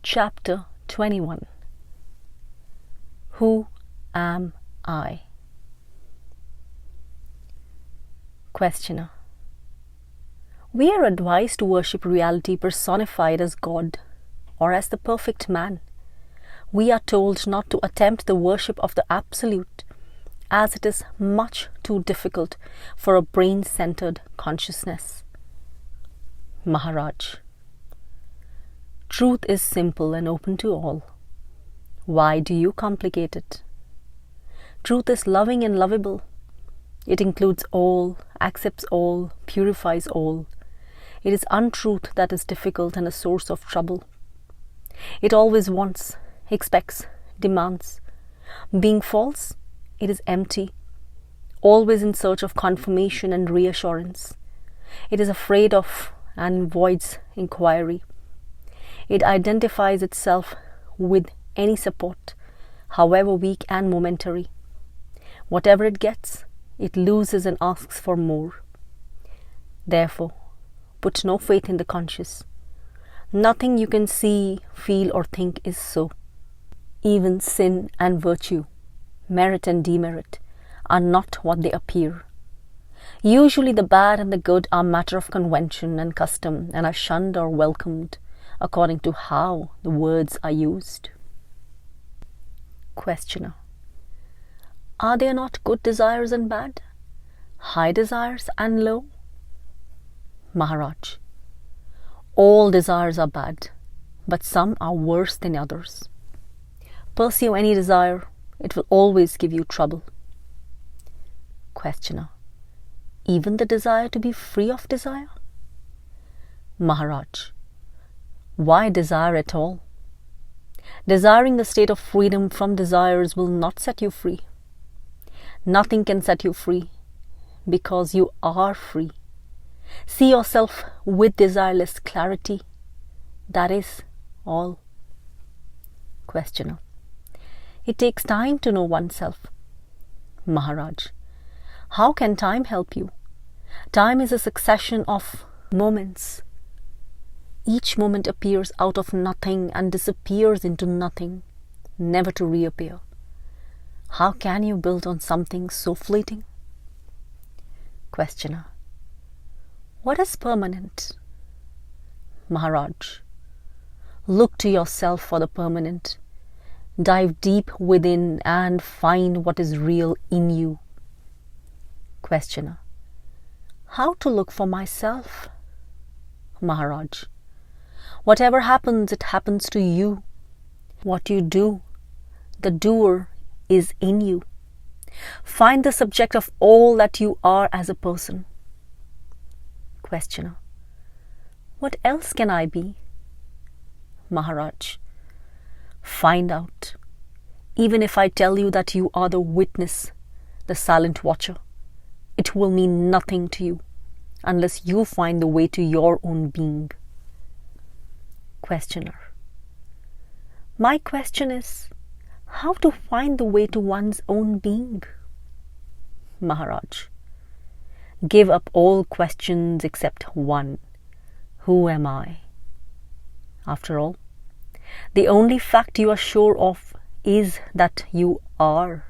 Chapter 21. Who am I? Questioner. We are advised to worship reality personified as God or as the perfect man. We are told not to attempt the worship of the Absolute, as it is much too difficult for a brain-centered consciousness. Maharaj. Truth is simple and open to all. Why do you complicate it? Truth is loving and lovable. It includes all, accepts all, purifies all. It is untruth that is difficult and a source of trouble. It always wants, expects, demands. Being false, it is empty, always in search of confirmation and reassurance. It is afraid of and avoids inquiry. It identifies itself with any support, however weak and momentary. Whatever it gets, it loses and asks for more. Therefore, put no faith in the conscious. Nothing you can see, feel or think is so. Even sin and virtue, merit and demerit, are not what they appear. Usually the bad and the good are matter of convention and custom and are shunned or welcomed according to how the words are used. Questioner. Are there not good desires and bad? High desires and low? Maharaj. All desires are bad, but some are worse than others. Pursue any desire, it will always give you trouble. Questioner. Even the desire to be free of desire? Maharaj. Why desire at all? Desiring a state of freedom from desires will not set you free. Nothing can set you free because you are free. See yourself with desireless clarity. That is all. Questioner. It takes time to know oneself. Maharaj. How can time help you? Time is a succession of moments. Each moment appears out of nothing and disappears into nothing, never to reappear. How can you build on something so fleeting? Questioner. What is permanent? Maharaj. Look to yourself for the permanent. Dive deep within and find what is real in you. Questioner. How to look for myself? Maharaj. Whatever happens, it happens to you. What you do, the doer is in you. Find the subject of all that you are as a person. Questioner. What else can I be? Maharaj. Find out. Even if I tell you that you are the witness, the silent watcher, it will mean nothing to you unless you find the way to your own being. Questioner. My question is, how to find the way to one's own being? Maharaj. Give up all questions except one. Who am I? After all, the only fact you are sure of is that you are.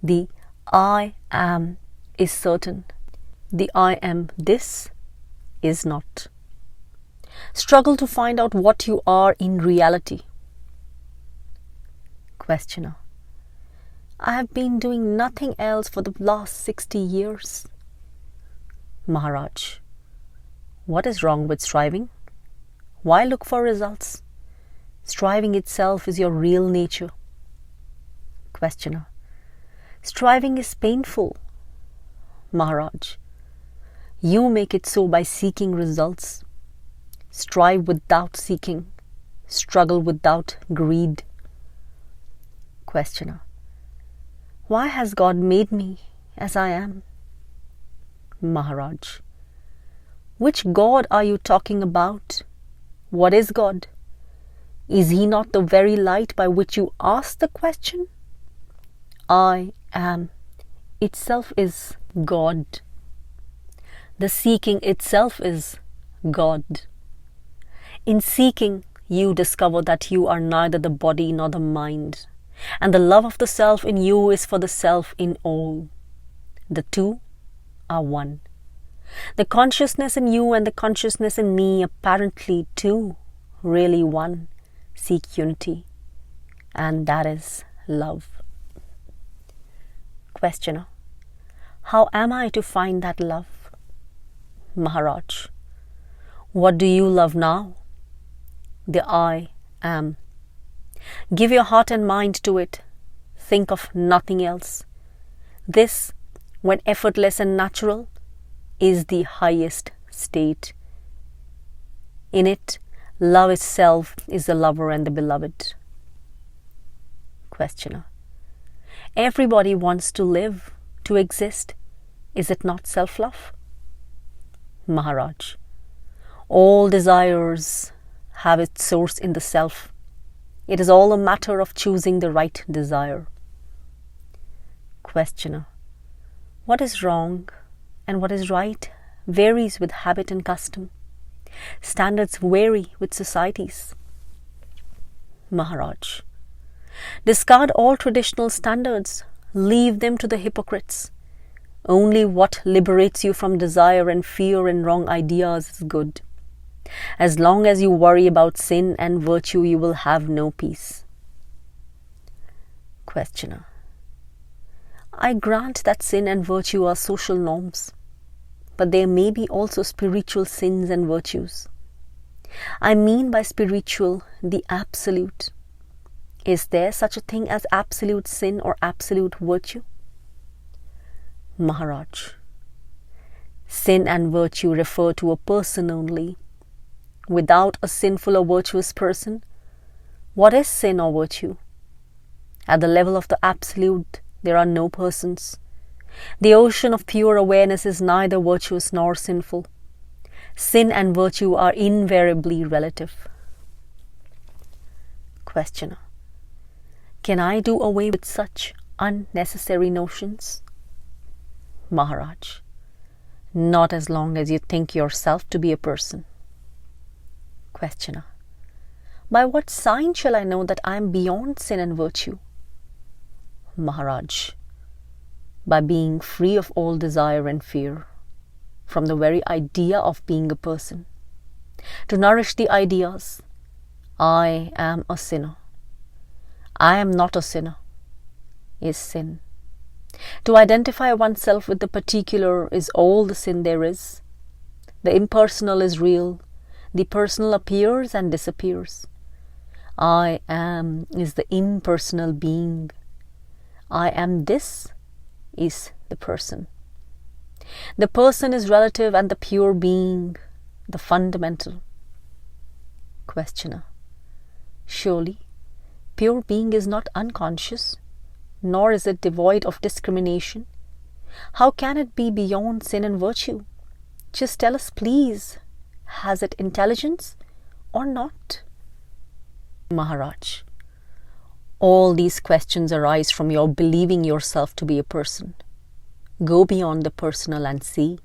The I am is certain. The I am this is not. Struggle to find out what you are in reality. Questioner. I have been doing nothing else for the last 60 years. Maharaj. What is wrong with striving? Why look for results? Striving itself is your real nature. Questioner. Striving is painful. Maharaj. You make it so by seeking results. Strive without seeking. Struggle without greed. Questioner. Why has God made me as I am? Maharaj. Which God are you talking about? What is God? Is He not the very light by which you ask the question? I am itself is God. The seeking itself is God. In seeking, you discover that you are neither the body nor the mind, and the love of the self in you is for the self in all. The two are one. The consciousness in you and the consciousness in me, apparently two, really one, seek unity, and that is love. Questioner: how am I to find that love? Maharaj: what do you love now? The I am. Give your heart and mind to it. Think of nothing else. This, when effortless and natural, is the highest state. In it, love itself is the lover and the beloved. Questioner: everybody wants to live, to exist. Is it not self-love? Maharaj: all desires have its source in the self. It is all a matter of choosing the right desire. Questioner: what is wrong and what is right varies with habit and custom. Standards vary with societies. Maharaj: discard all traditional standards. Leave them to the hypocrites. Only what liberates you from desire and fear and wrong ideas is good. As long as you worry about sin and virtue, you will have no peace. Questioner: I grant that sin and virtue are social norms, but there may be also spiritual sins and virtues. I mean by spiritual the absolute. Is there such a thing as absolute sin or absolute virtue? Maharaj: sin and virtue refer to a person only. Without a sinful or virtuous person, what is sin or virtue? At the level of the absolute, there are no persons. The ocean of pure awareness is neither virtuous nor sinful. Sin and virtue are invariably relative. Questioner: can I do away with such unnecessary notions? Maharaj: not as long as you think yourself to be a person. Questioner: by what sign shall I know that I am beyond sin and virtue? Maharaj: by being free of all desire and fear, from the very idea of being a person. To nourish the ideas, I am a sinner. I am not a sinner, is sin. To identify oneself with the particular is all the sin there is. The impersonal is real. The personal appears and disappears. I am is the impersonal being. I am this is the person. The person is relative and the pure being, the fundamental. Questioner: surely pure being is not unconscious, nor is it devoid of discrimination. How can it be beyond sin and virtue? Just tell us, please. Has it intelligence or not? Maharaj: all these questions arise from your believing yourself to be a person. Go beyond the personal and see.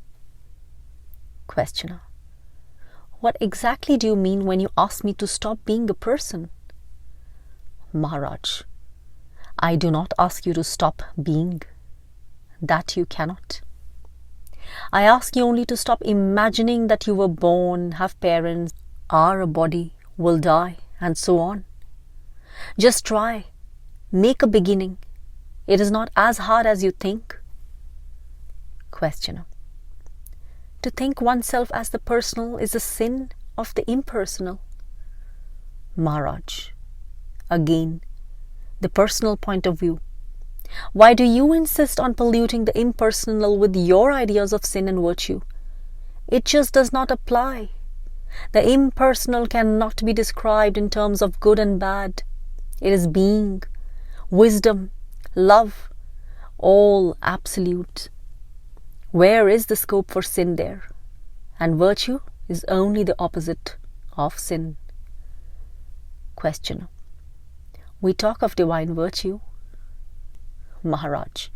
Questioner: what exactly do you mean when you ask me to stop being a person? Maharaj: I do not ask you to stop being. That you cannot. I ask you only to stop imagining that you were born, have parents, are a body, will die, and so on. Just try. Make a beginning. It is not as hard as you think. Questioner: to think oneself as the personal is a sin of the impersonal. Maharaj: again, the personal point of view. Why do you insist on polluting the impersonal with your ideas of sin and virtue? It just does not apply. The impersonal cannot be described in terms of good and bad. It is being, wisdom, love, all absolute. Where is the scope for sin there? And virtue is only the opposite of sin. Questioner: we talk of divine virtue. Maharaj: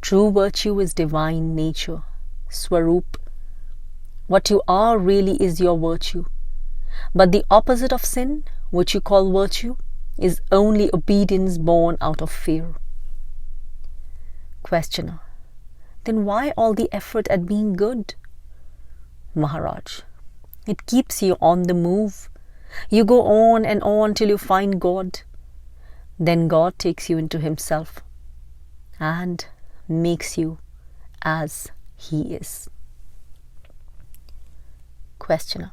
true virtue is divine nature, Swarup. What you are really is your virtue. But the opposite of sin, which you call virtue, is only obedience born out of fear. Questioner: then why all the effort at being good? Maharaj: it keeps you on the move. You go on and on till you find God. Then God takes you into Himself and makes you as He is. Questioner: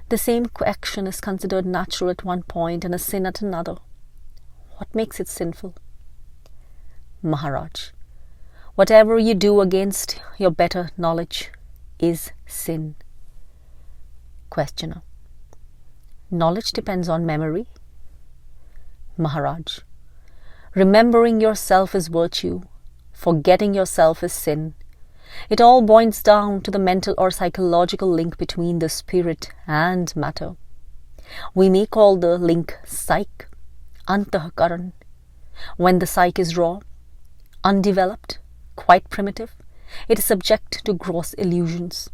the same action is considered natural at one point and a sin at another. What makes it sinful? Maharaj: whatever you do against your better knowledge is sin. Questioner: knowledge depends on memory. Maharaj: remembering yourself is virtue, forgetting yourself is sin. It all boils down to the mental or psychological link between the spirit and matter. We may call the link psych, antahkaran. When the psyche is raw, undeveloped, quite primitive, it is subject to gross illusions.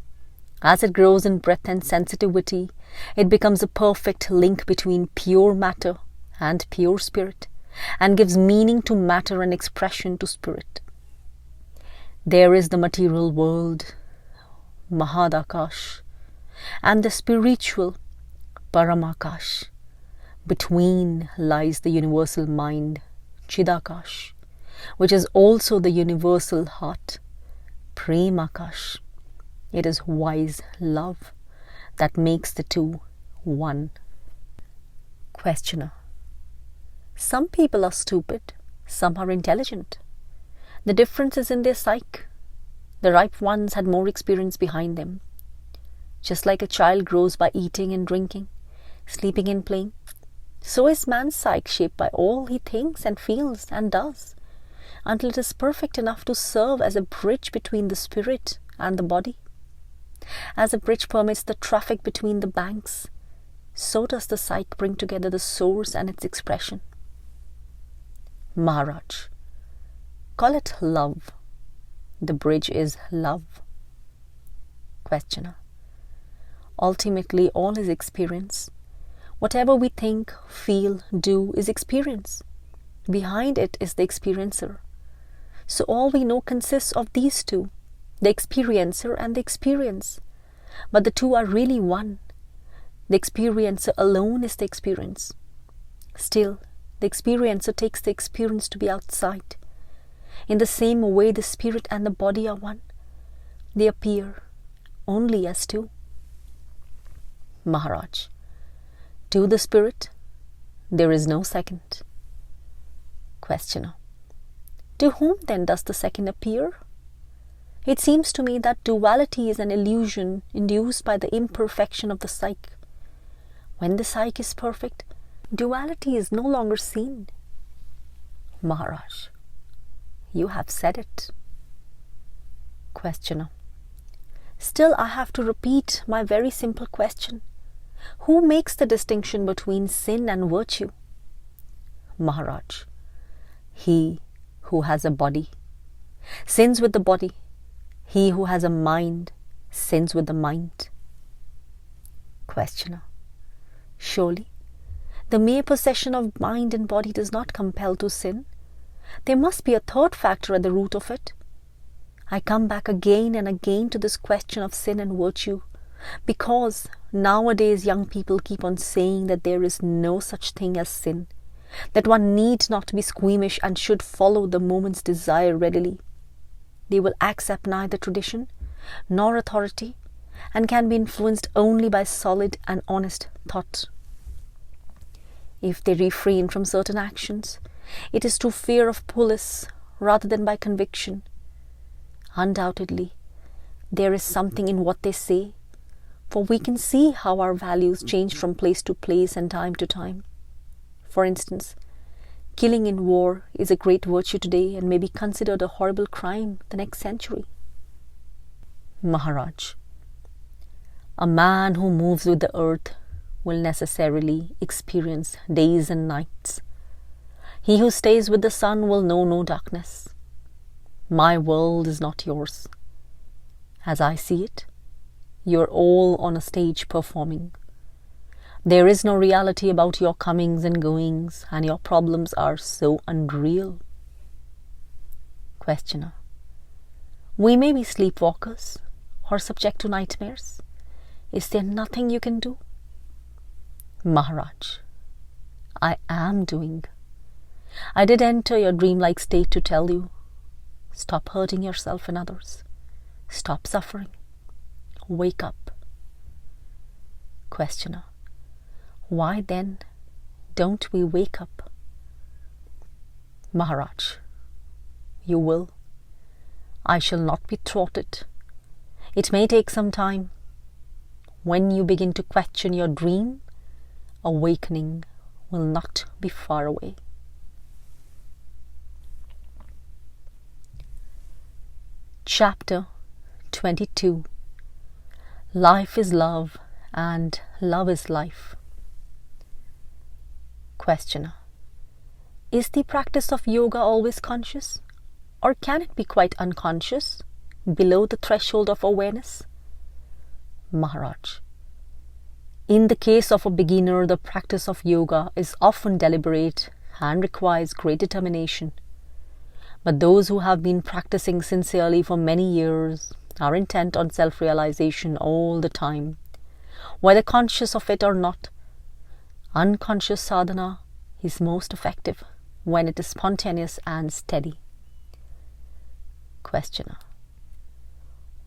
As it grows in breadth and sensitivity, it becomes a perfect link between pure matter and pure spirit, and gives meaning to matter and expression to spirit. There is the material world, Mahadakash, and the spiritual, Paramakash. Between lies the universal mind, Chidakash, which is also the universal heart, Premakash. It is wise love that makes the two one. Questioner: some people are stupid, some are intelligent. The difference is in their psyche. The ripe ones had more experience behind them. Just like a child grows by eating and drinking, sleeping and playing, so is man's psyche shaped by all he thinks and feels and does, until it is perfect enough to serve as a bridge between the spirit and the body. As a bridge permits the traffic between the banks, so does the psyche bring together the source and its expression. Maharaj: call it love. The bridge is love. Questioner: ultimately all is experience. Whatever we think, feel, do is experience. Behind it is the experiencer. So all we know consists of these two, the experiencer and the experience. But the two are really one. The experiencer alone is the experience. Still, the experiencer takes the experience to be outside. In the same way the spirit and the body are one. They appear only as two. Maharaj: to the spirit, there is no second. Questioner: to whom then does the second appear? It seems to me that duality is an illusion induced by the imperfection of the psyche. When the psyche is perfect, duality is no longer seen. Maharaj: you have said it. Questioner: still I have to repeat my very simple question. Who makes the distinction between sin and virtue? Maharaj: he who has a body sins with the body. He who has a mind sins with the mind. Questioner: surely the mere possession of mind and body does not compel to sin. There must be a third factor at the root of it. I come back again and again to this question of sin and virtue, because nowadays young people keep on saying that there is no such thing as sin, that one need not be squeamish and should follow the moment's desire readily. They will accept neither tradition nor authority, and can be influenced only by solid and honest thought. If they refrain from certain actions, it is through fear of police rather than by conviction. Undoubtedly, there is something in what they say, for we can see how our values change from place to place and time to time. For instance, killing in war is a great virtue today and may be considered a horrible crime the next century. Maharaj: a man who moves with the earth will necessarily experience days and nights. He who stays with the sun will know no darkness. My world is not yours. As I see it, you are all on a stage performing. There is no reality about your comings and goings, and your problems are so unreal. Questioner. We may be sleepwalkers or subject to nightmares. Is there nothing you can do? Maharaj. I am doing. I did enter your dreamlike state to tell you, stop hurting yourself and others. Stop suffering. Wake up. Questioner. Why then don't we wake up? Maharaj. You will. I shall not be thwarted. It may take some time. When you begin to question your dream, awakening will not be far away. Chapter 22. Life is love and love is life. Questioner. Is the practice of yoga always conscious, or can it be quite unconscious, below the threshold of awareness? Maharaj. In the case of a beginner, the practice of yoga is often deliberate and requires great determination. But those who have been practicing sincerely for many years are intent on self-realization all the time, whether conscious of it or not. Unconscious sadhana is most effective when it is spontaneous and steady. Questioner.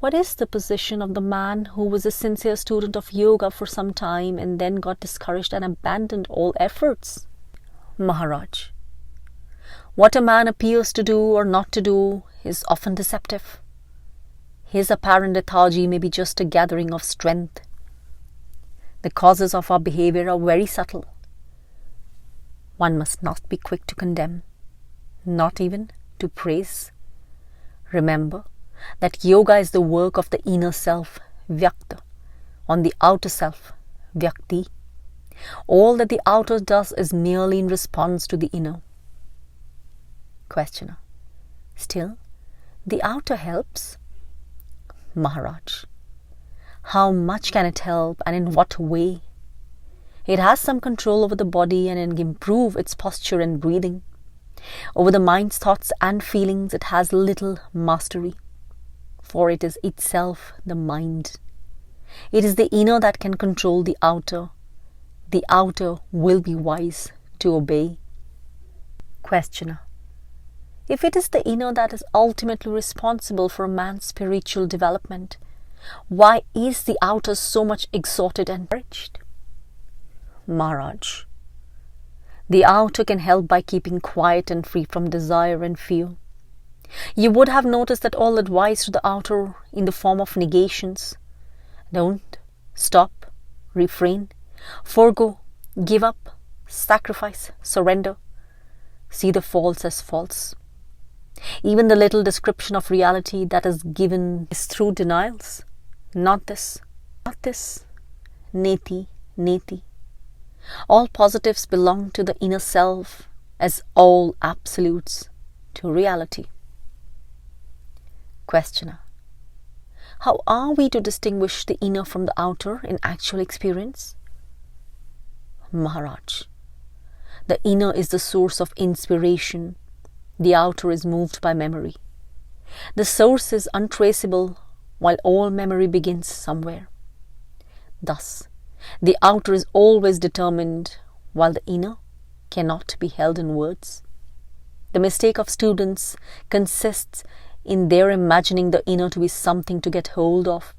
What is the position of the man who was a sincere student of yoga for some time and then got discouraged and abandoned all efforts? Maharaj. What a man appears to do or not to do is often deceptive. His apparent lethargy may be just a gathering of strength. The causes of our behavior are very subtle. One must not be quick to condemn, not even to praise. Remember that yoga is the work of the inner self, Vyakta, on the outer self, Vyakti. All that the outer does is merely in response to the inner. Questioner. Still, the outer helps? Maharaj. How much can it help, and in what way? It has some control over the body and can improve its posture and breathing. Over the mind's thoughts and feelings it has little mastery, for it is itself the mind. It is the inner that can control the outer. The outer will be wise to obey. Questioner. If it is the inner that is ultimately responsible for a man's spiritual development, why is the outer so much exalted and encouraged? Maharaj. The outer can help by keeping quiet and free from desire and fear. You would have noticed that all advice to the outer in the form of negations. Don't, stop, refrain, forego, give up, sacrifice, surrender. See the false as false. Even the little description of reality that is given is through denials. Not this, neti, neti. All positives belong to the inner self as all absolutes to reality. Questioner. How are we to distinguish the inner from the outer in actual experience? Maharaj. The inner is the source of inspiration. The outer is moved by memory. The source is untraceable, while all memory begins somewhere. Thus, the outer is always determined, while the inner cannot be held in words. The mistake of students consists in their imagining the inner to be something to get hold of,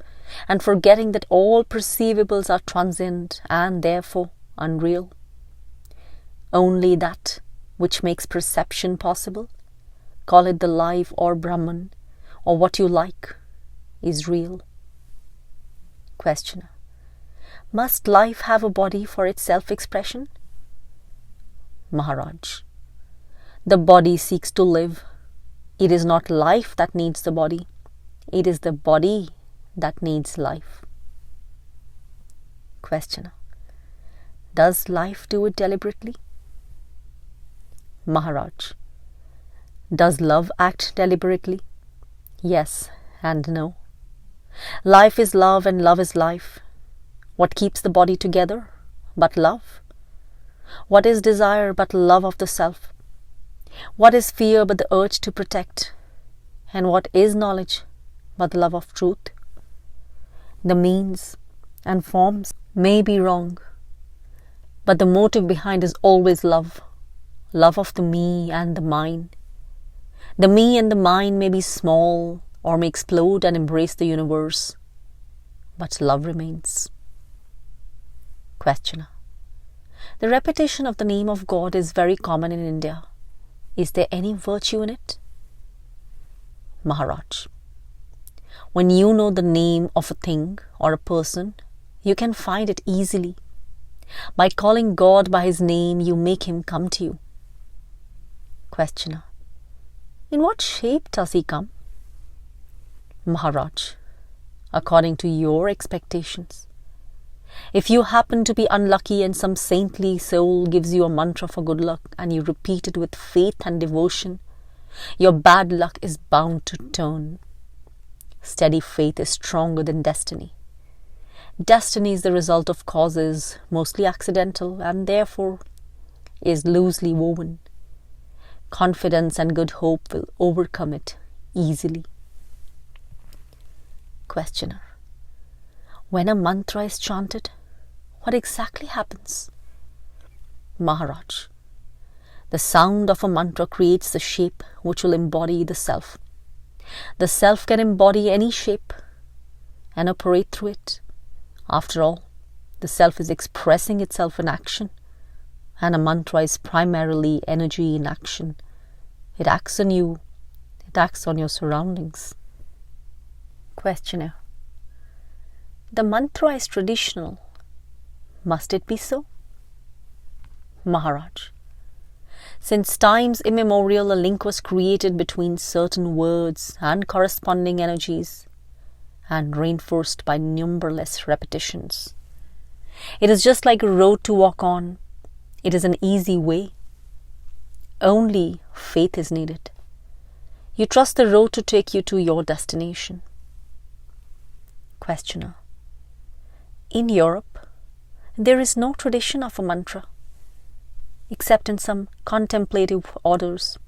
and forgetting that all perceivables are transient and therefore unreal. Only that which makes perception possible, call it the life or Brahman, or what you like, is real. Questioner. Must life have a body for its self-expression? Maharaj. The body seeks to live. It is not life that needs the body. It is the body that needs life. Questioner. Does life do it deliberately? Maharaj. Does love act deliberately? Yes and no. Life is love and love is life. What keeps the body together? but love? What is desire but love of the self? What is fear but the urge to protect? And what is knowledge but the love of truth? The means and forms may be wrong, but the motive behind is always love. Love of the me and the mine. The me and the mine may be small or may explode and embrace the universe, but love remains. Questioner. The repetition of the name of God is very common in India. Is there any virtue in it? Maharaj. When you know the name of a thing or a person, you can find it easily. By calling God by his name, you make him come to you. Questioner. In what shape does he come? Maharaj. According to your expectations. If you happen to be unlucky and some saintly soul gives you a mantra for good luck and you repeat it with faith and devotion, your bad luck is bound to turn. Steady faith is stronger than destiny. Destiny is the result of causes, mostly accidental, and therefore is loosely woven. Confidence and good hope will overcome it easily. Questioner. When a mantra is chanted, what exactly happens? Maharaj. The sound of a mantra creates the shape which will embody the self. The self can embody any shape and operate through it. After all, the self is expressing itself in action, and a mantra is primarily energy in action. It acts on you, it acts on your surroundings. Questioner. The mantra is traditional. Must it be so? Maharaj. Since times immemorial, a link was created between certain words and corresponding energies, and reinforced by numberless repetitions. It is just like a road to walk on. It is an easy way. Only faith is needed. You trust the road to take you to your destination. Questioner. In Europe, there is no tradition of a mantra, except in some contemplative orders.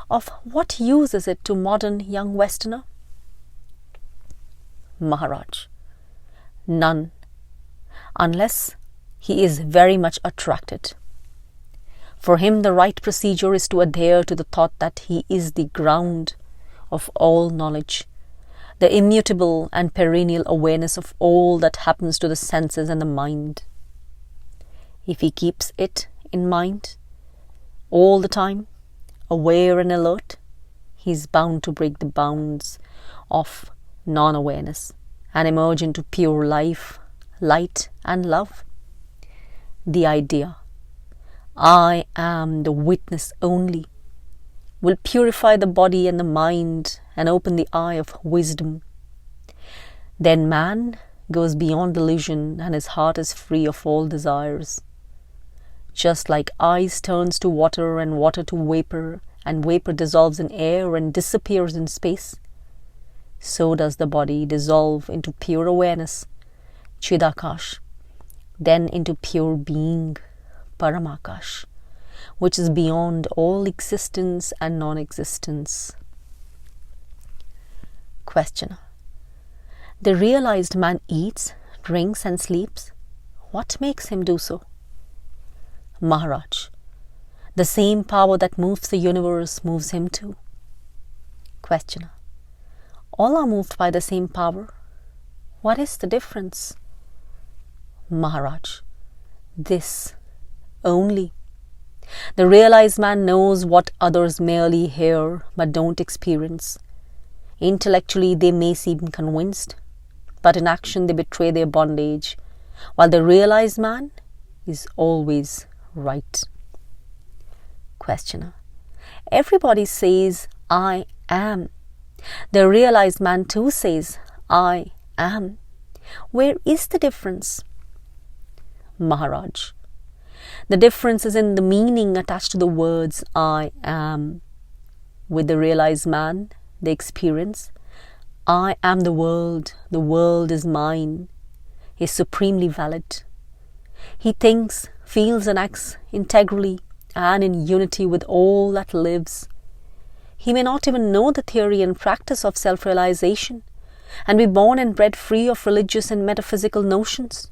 Of what use is it to modern young Westerner? Maharaj. None, unless he is very much attracted. For him the right procedure is to adhere to the thought that he is the ground of all knowledge, the immutable and perennial awareness of all that happens to the senses and the mind. If he keeps it in mind all the time, aware and alert, he is bound to break the bounds of non-awareness and emerge into pure life, light and love. The idea, I am the witness only, will purify the body and the mind and open the eye of wisdom. Then man goes beyond delusion and his heart is free of all desires. Just like ice turns to water and water to vapor, and vapor dissolves in air and disappears in space, so does the body dissolve into pure awareness, Chidakash, then into pure being, Paramakash, which is beyond all existence and non-existence. Questioner. The realized man eats, drinks and sleeps. What makes him do so? Maharaj. The same power that moves the universe moves him too. Questioner. All are moved by the same power. What is the difference? Maharaj. This only. The realized man knows what others merely hear but don't experience. Intellectually they may seem convinced, but in action they betray their bondage, while the realized man is always right. Questioner. Everybody says, I am. The realized man too says, I am. Where is the difference? Maharaj. The difference is in the meaning attached to the words I am. With the realized man, the experience, I am the world is mine, is supremely valid. He thinks, feels and acts integrally and in unity with all that lives. He may not even know the theory and practice of self-realization and be born and bred free of religious and metaphysical notions.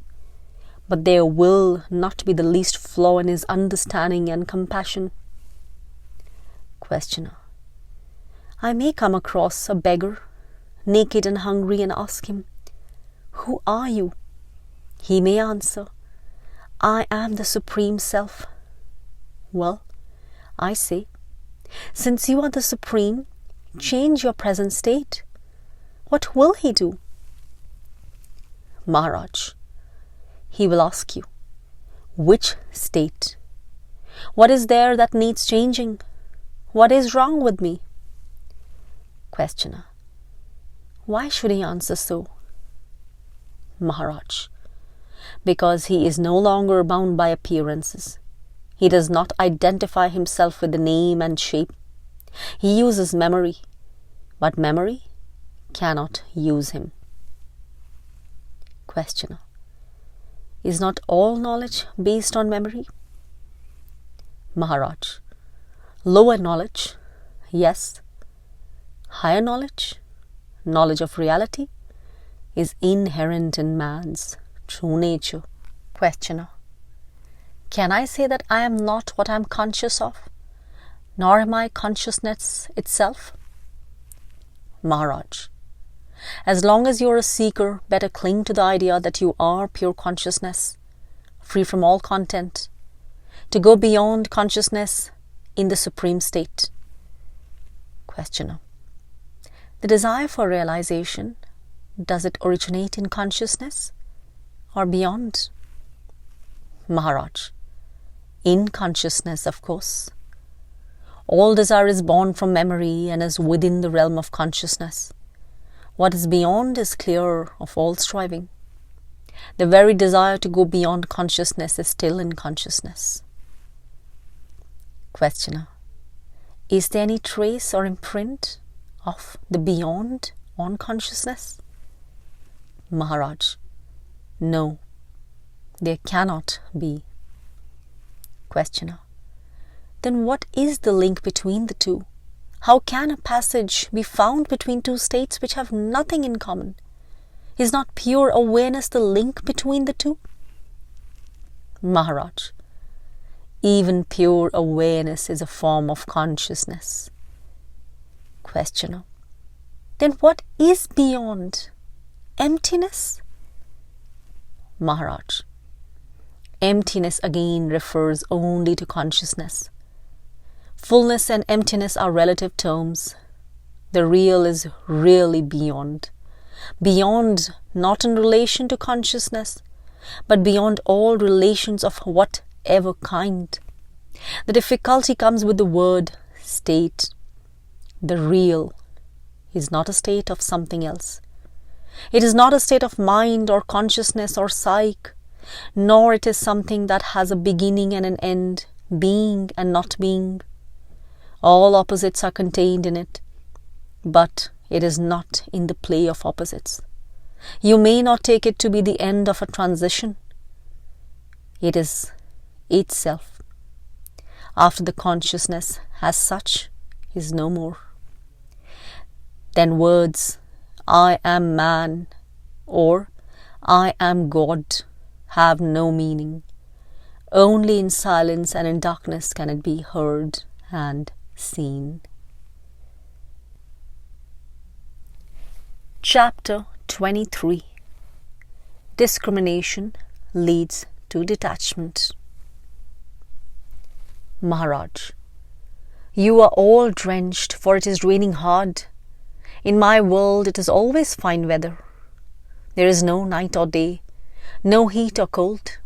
But there will not be the least flaw in his understanding and compassion. Questioner. I may come across a beggar, naked and hungry, and ask him, "Who are you?" He may answer, "I am the Supreme Self." Well, I say, since you are the Supreme, change your present state. What will he do? Maharaj. He will ask you, which state? What is there that needs changing? What is wrong with me? Questioner. Why should he answer so? Maharaj. Because he is no longer bound by appearances. He does not identify himself with the name and shape. He uses memory, but memory cannot use him. Questioner. Is not all knowledge based on memory? Maharaj. Lower knowledge, yes. Higher knowledge, knowledge of reality, is inherent in man's true nature. Questioner. Can I say that I am not what I am conscious of, nor am I consciousness itself? Maharaj. As long as you are a seeker, better cling to the idea that you are pure consciousness, free from all content, to go beyond consciousness in the supreme state. Questioner. The desire for realization, does it originate in consciousness or beyond? Maharaj. In consciousness, of course. All desire is born from memory and is within the realm of consciousness. What is beyond is clear of all striving. The very desire to go beyond consciousness is still in consciousness. Questioner. Is there any trace or imprint of the beyond on consciousness? Maharaj. No, there cannot be. Questioner. Then what is the link between the two? How can a passage be found between two states which have nothing in common? Is not pure awareness the link between the two? Maharaj. Even pure awareness is a form of consciousness. Questioner. Then what is beyond? Emptiness? Maharaj. Emptiness again refers only to consciousness. Fullness and emptiness are relative terms. The real is really beyond. Beyond not in relation to consciousness, but beyond all relations of whatever kind. The difficulty comes with the word state. The real is not a state of something else. It is not a state of mind or consciousness or psyche, nor it is something that has a beginning and an end, being and not being. All opposites are contained in it, but it is not in the play of opposites. You may not take it to be the end of a transition. It is itself. After the consciousness as such is no more. Then words, I am man, or I am God, have no meaning. Only in silence and in darkness can it be heard and seen. Chapter 23. Discrimination leads to detachment. Maharaj. You are all drenched, for it is raining hard. In my world it is always fine weather. There is no night or day, no heat or cold.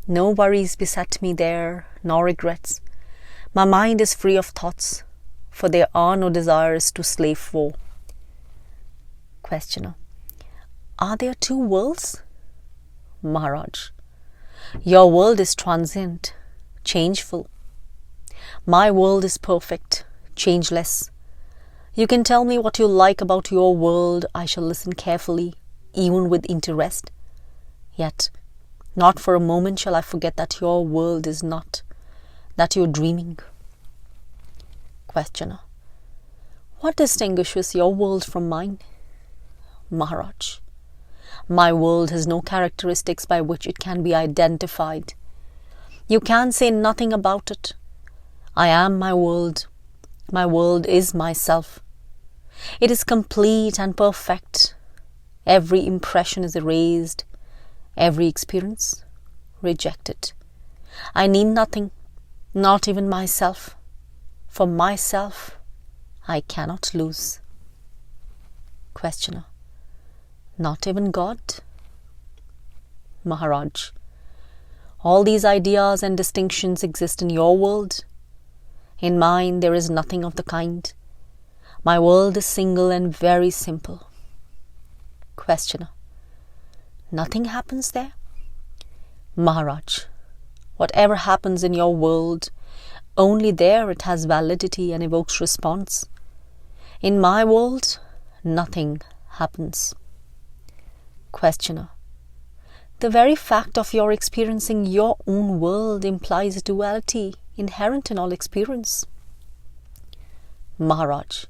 No worries beset me there, nor regrets. My mind is free of thoughts, for there are no desires to slave for. Questioner. Are there two worlds? Maharaj. Your world is transient, changeful. My world is perfect, changeless. You can tell me what you like about your world. I shall listen carefully, even with interest. Yet, Not for a moment shall I forget that your world is not, that you're dreaming. Questioner. What distinguishes your world from mine? Maharaj. My world has no characteristics by which it can be identified. You can say nothing about it. I am my world. My world is myself. It is complete and perfect. Every impression is erased. Every experience rejected. I need nothing, not even myself. For myself, I cannot lose. Questioner. Not even God? Maharaj. All these ideas and distinctions exist in your world. In mine there is nothing of the kind. My world is single and very simple. Questioner. Nothing happens there? Maharaj. Whatever happens in your world, only there it has validity and evokes response. In my world, nothing happens. Questioner. The very fact of your experiencing your own world implies a duality inherent in all experience. Maharaj.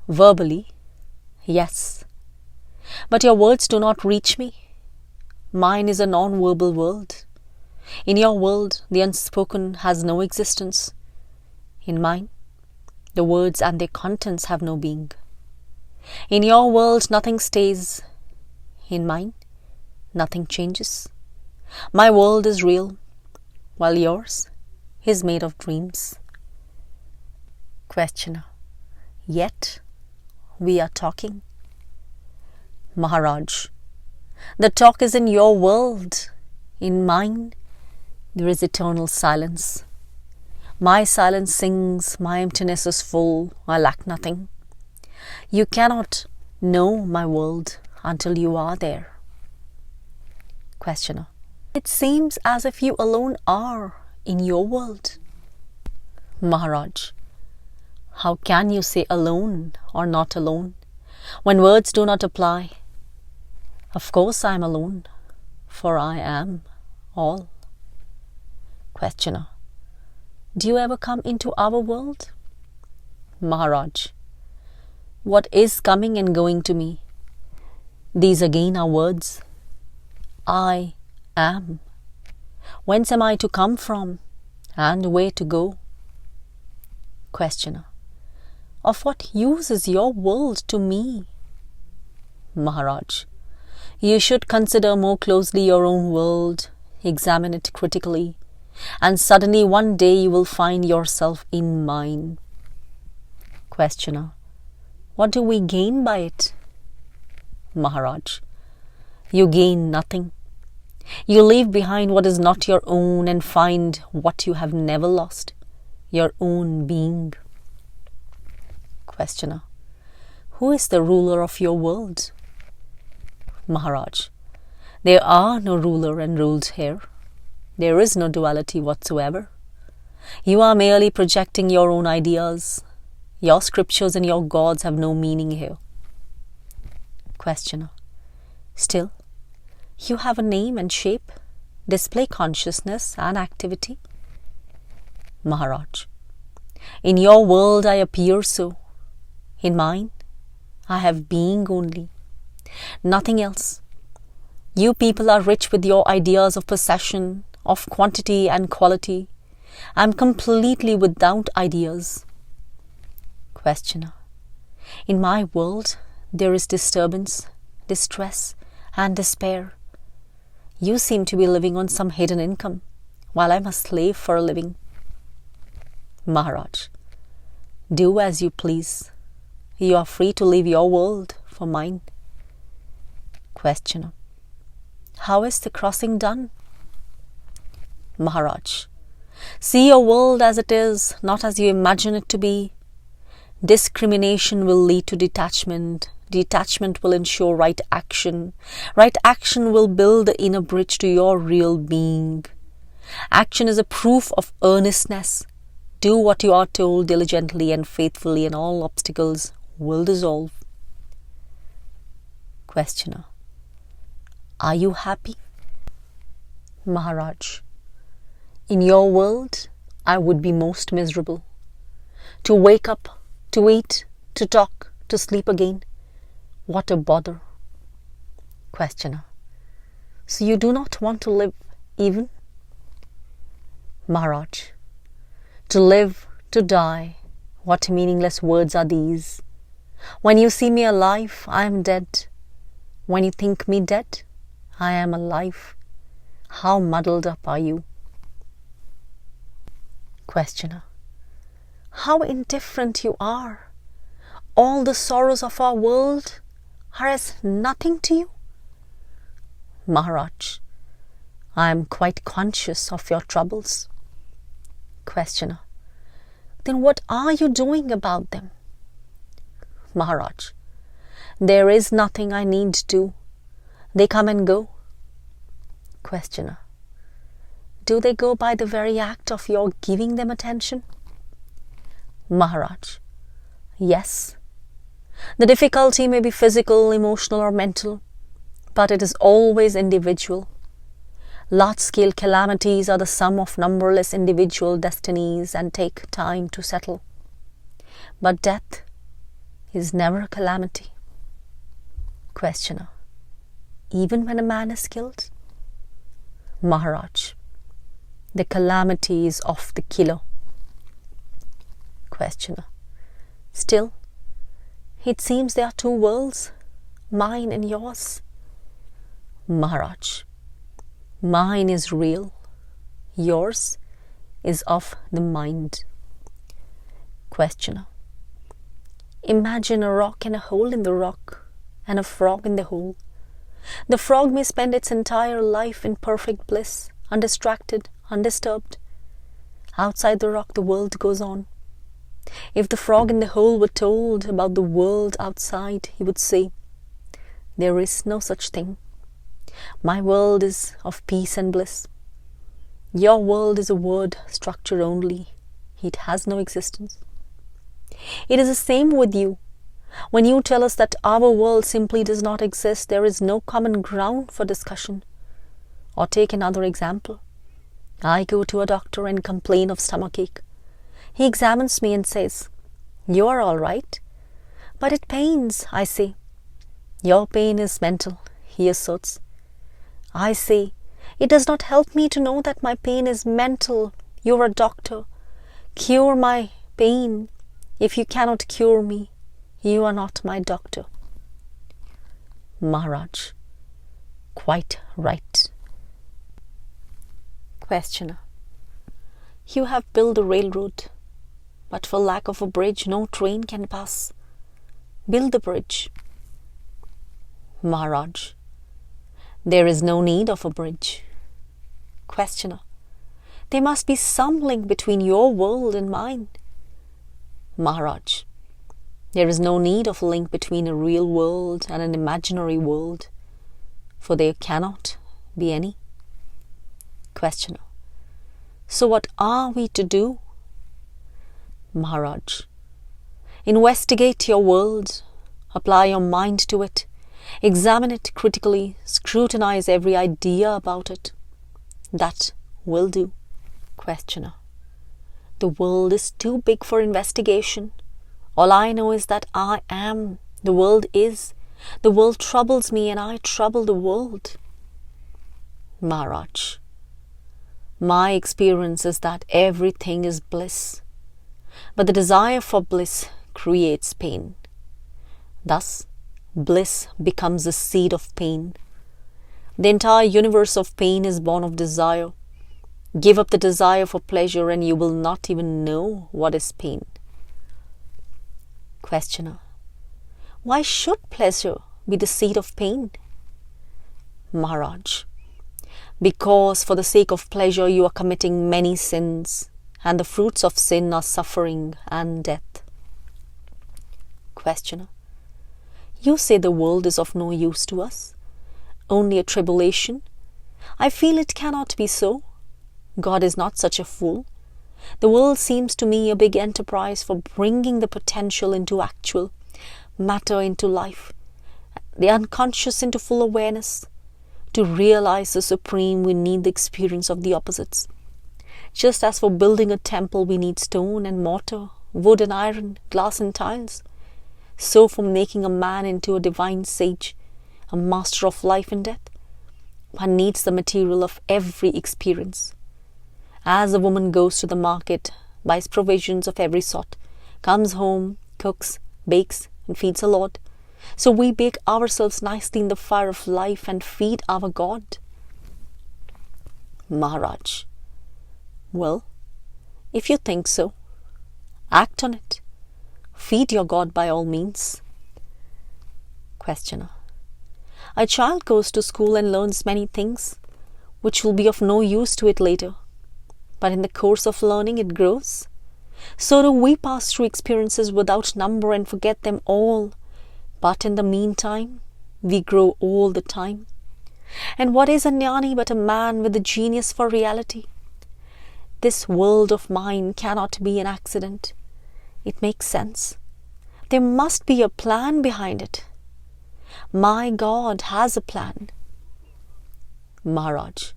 Verbally, yes. But your words do not reach me. Mine is a non-verbal world. In your world, the unspoken has no existence. In mine, the words and their contents have no being. In your world, nothing stays. In mine, nothing changes. My world is real, while yours is made of dreams. Questioner. Yet, we are talking. Maharaj. The talk is in your world. In mine, there is eternal silence. My silence sings, my emptiness is full, I lack nothing. You cannot know my world until you are there. Questioner. It seems as if you alone are in your world. Maharaj. How can you say alone or not alone when words do not apply? Of course I am alone, for I am all. Questioner. Do you ever come into our world? Maharaj. What is coming and going to me? These again are words. I am. Whence am I to come from and where to go? Questioner. Of what use is your world to me? Maharaj. You should consider more closely your own world, examine it critically, and suddenly one day you will find yourself in mine. Questioner. What do we gain by it? Maharaj. You gain nothing. You leave behind what is not your own and find what you have never lost, your own being. Questioner. Who is the ruler of your world? Maharaj. There are no ruler and ruled here. There is no duality whatsoever. You are merely projecting your own ideas. Your scriptures and your gods have no meaning here. Questioner. Still, you have a name and shape, display consciousness and activity. Maharaj. In your world I appear so. In mine, I have being only. Nothing else. You people are rich with your ideas of possession, of quantity and quality. I am completely without ideas. Questioner. In my world, there is disturbance, distress, and despair. You seem to be living on some hidden income, while I must slave for a living. Maharaj. Do as you please. You are free to leave your world for mine. Questioner. How is the crossing done? Maharaj. See your world as it is, not as you imagine it to be. Discrimination will lead to detachment. Detachment will ensure right action. Right action will build the inner bridge to your real being. Action is a proof of earnestness. Do what you are told diligently and faithfully, and all obstacles will dissolve. Questioner. Are you happy? Maharaj, in your world, I would be most miserable. To wake up, to eat, to talk, to sleep again. What a bother. Questioner, so you do not want to live even? Maharaj, to live, to die, what meaningless words are these? When you see me alive, I am dead. When you think me dead, I am alive. How muddled up are you? Questioner, how indifferent you are. All the sorrows of our world are as nothing to you. Maharaj, I am quite conscious of your troubles. Questioner, then what are you doing about them? Maharaj, there is nothing I need do. They come and go. Questioner, do they go by the very act of your giving them attention? Maharaj, yes. The difficulty may be physical, emotional or mental, but it is always individual. Large-scale calamities are the sum of numberless individual destinies and take time to settle. But death is never a calamity. Questioner, even when a man is killed? Maharaj, the calamity is of the killer. Questioner, still, it seems there are two worlds, mine and yours. Maharaj, mine is real, yours is of the mind. Questioner, imagine a rock and a hole in the rock and a frog in the hole. The frog may spend its entire life in perfect bliss, undistracted, undisturbed. Outside the rock, the world goes on. If the frog in the hole were told about the world outside, he would say, there is no such thing. My world is of peace and bliss. Your world is a word structure only. It has no existence. It is the same with you. When you tell us that our world simply does not exist, there is no common ground for discussion. Or take another example. I go to a doctor and complain of stomachache. He examines me and says, you are all right. But it pains, I say. Your pain is mental, he asserts. I say, it does not help me to know that my pain is mental. You are a doctor. Cure my pain. If you cannot cure me, you are not my doctor. Maharaj, quite right. Questioner, you have built a railroad, but for lack of a bridge, no train can pass. Build the bridge. Maharaj, there is no need of a bridge. Questioner, there must be some link between your world and mine. Maharaj, there is no need of a link between a real world and an imaginary world, for there cannot be any. Questioner, so what are we to do? Maharaj, investigate your world, apply your mind to it, examine it critically, scrutinize every idea about it. That will do. Questioner, the world is too big for investigation. All I know is that I am. The world is. The world troubles me and I trouble the world. Maharaj, my experience is that everything is bliss. But the desire for bliss creates pain. Thus, bliss becomes the seed of pain. The entire universe of pain is born of desire. Give up the desire for pleasure and you will not even know what is pain. Questioner, why should pleasure be the seed of pain? Maharaj, because for the sake of pleasure you are committing many sins, and the fruits of sin are suffering and death. Questioner, you say the world is of no use to us, only a tribulation. I feel it cannot be so. God is not such a fool. The world seems to me a big enterprise for bringing the potential into actual, matter into life, the unconscious into full awareness, To realize the supreme, we need the experience of the opposites. Just as for building a temple, we need stone and mortar, wood and iron, glass and tiles, so for making a man into a divine sage, a master of life and death, one needs the material of every experience. As a woman goes to the market, buys provisions of every sort, comes home, cooks, bakes, and feeds her Lord, so we bake ourselves nicely in the fire of life and feed our God. Maharaj: well, if you think so, act on it. Feed your God by all means. Questioner: a child goes to school and learns many things which will be of no use to it later, but in the course of learning it grows. So do we pass through experiences without number and forget them all, but in the meantime we grow all the time. And what is a Gnani but a man with a genius for reality? This world of mine cannot be an accident. It makes sense. There must be a plan behind it. My God has a plan. Maharaj: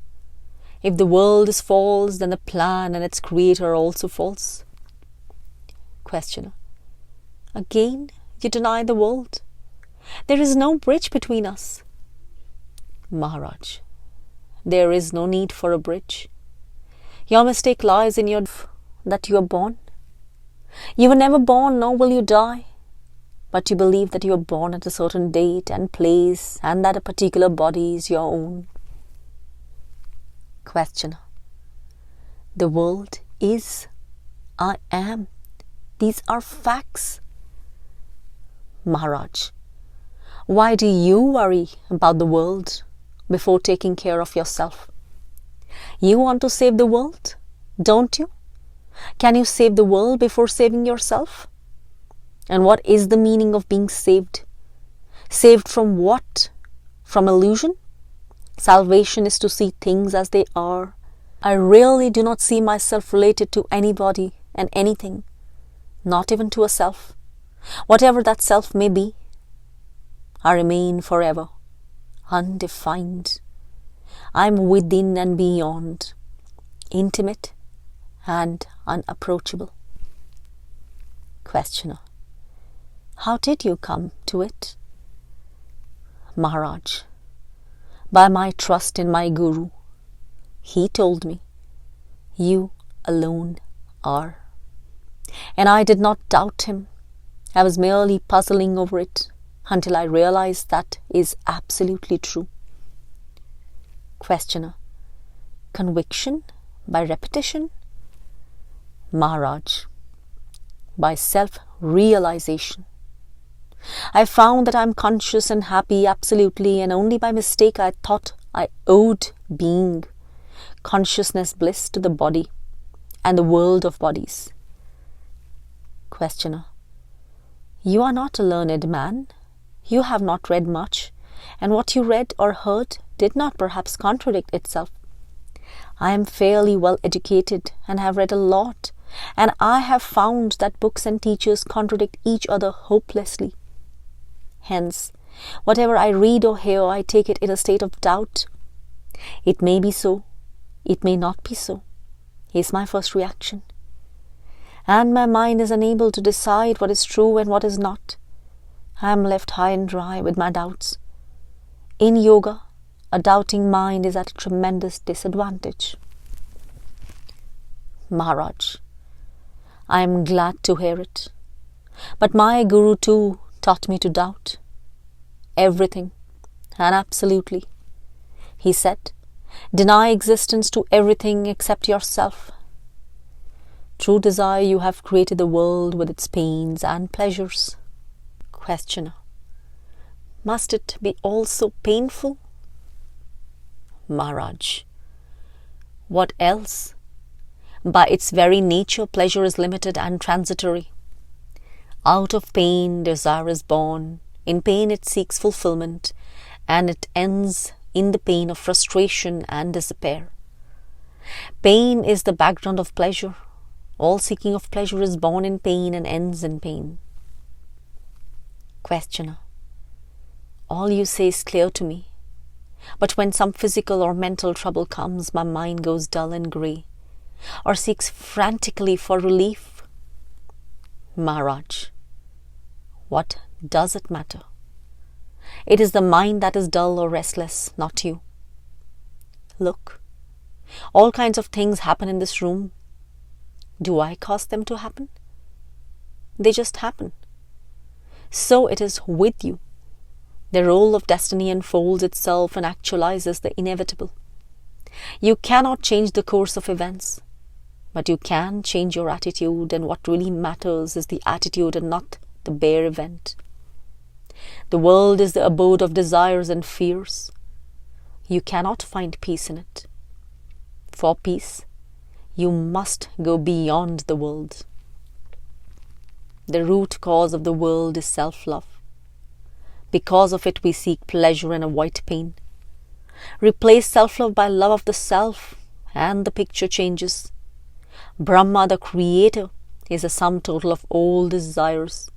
if the world is false, then the plan and its creator are also false. Questioner: again you deny the world. There is no bridge between us. Maharaj: there is no need for a bridge. Your mistake lies in your that you are born. You were never born, nor will you die, but you believe that you are born at a certain date and place, and that a particular body is your own. Questioner: the world is, I am. These are facts. Maharaj: why do you worry about the world before taking care of yourself? You want to save the world, don't you? Can you save the world before saving yourself? And what is the meaning of being saved? Saved from what? From illusion? Salvation is to see things as they are. I really do not see myself related to anybody and anything, not even to a self. Whatever that self may be, I remain forever, undefined. I am within and beyond, intimate and unapproachable. Questioner: how did you come to it? Maharaj: by my trust in my Guru. He told me, you alone are. And I did not doubt him. I was merely puzzling over it until I realized that is absolutely true. Questioner: conviction by repetition? Maharaj: by self-realization. I found that I am conscious and happy absolutely, and only by mistake I thought I owed being, consciousness, bliss to the body and the world of bodies. Questioner: you are not a learned man. You have not read much, and what you read or heard did not perhaps contradict itself. I am fairly well educated and have read a lot, and I have found that books and teachers contradict each other hopelessly. Hence, whatever I read or hear, I take it in a state of doubt. It may be so, it may not be so, is my first reaction. And my mind is unable to decide what is true and what is not. I am left high and dry with my doubts. In yoga, a doubting mind is at a tremendous disadvantage. Maharaj: I am glad to hear it. But my Guru too taught me to doubt everything and absolutely. He said, deny existence to everything except yourself. Through desire you have created the world with its pains and pleasures. Questioner: must it be also painful? Maharaj: what else? By its very nature, pleasure is limited and transitory. Out of pain, desire is born. In pain, it seeks fulfillment, and it ends in the pain of frustration and despair. Pain is the background of pleasure. All seeking of pleasure is born in pain and ends in pain. Questioner: all you say is clear to me. But when some physical or mental trouble comes, my mind goes dull and grey, or seeks frantically for relief. Maharaj, what does it matter? It is the mind that is dull or restless, not you. Look, all kinds of things happen in this room. Do I cause them to happen? They just happen. So it is with you. The role of destiny unfolds itself and actualizes the inevitable. You cannot change the course of events, but you can change your attitude, and what really matters is the attitude and not the bare event. The world is the abode of desires and fears. You cannot find peace in it. For peace, you must go beyond the world. The root cause of the world is self-love. Because of it, we seek pleasure and avoid pain. Replace self-love by love of the self, and the picture changes. Brahma, the creator, is a sum total of all desires.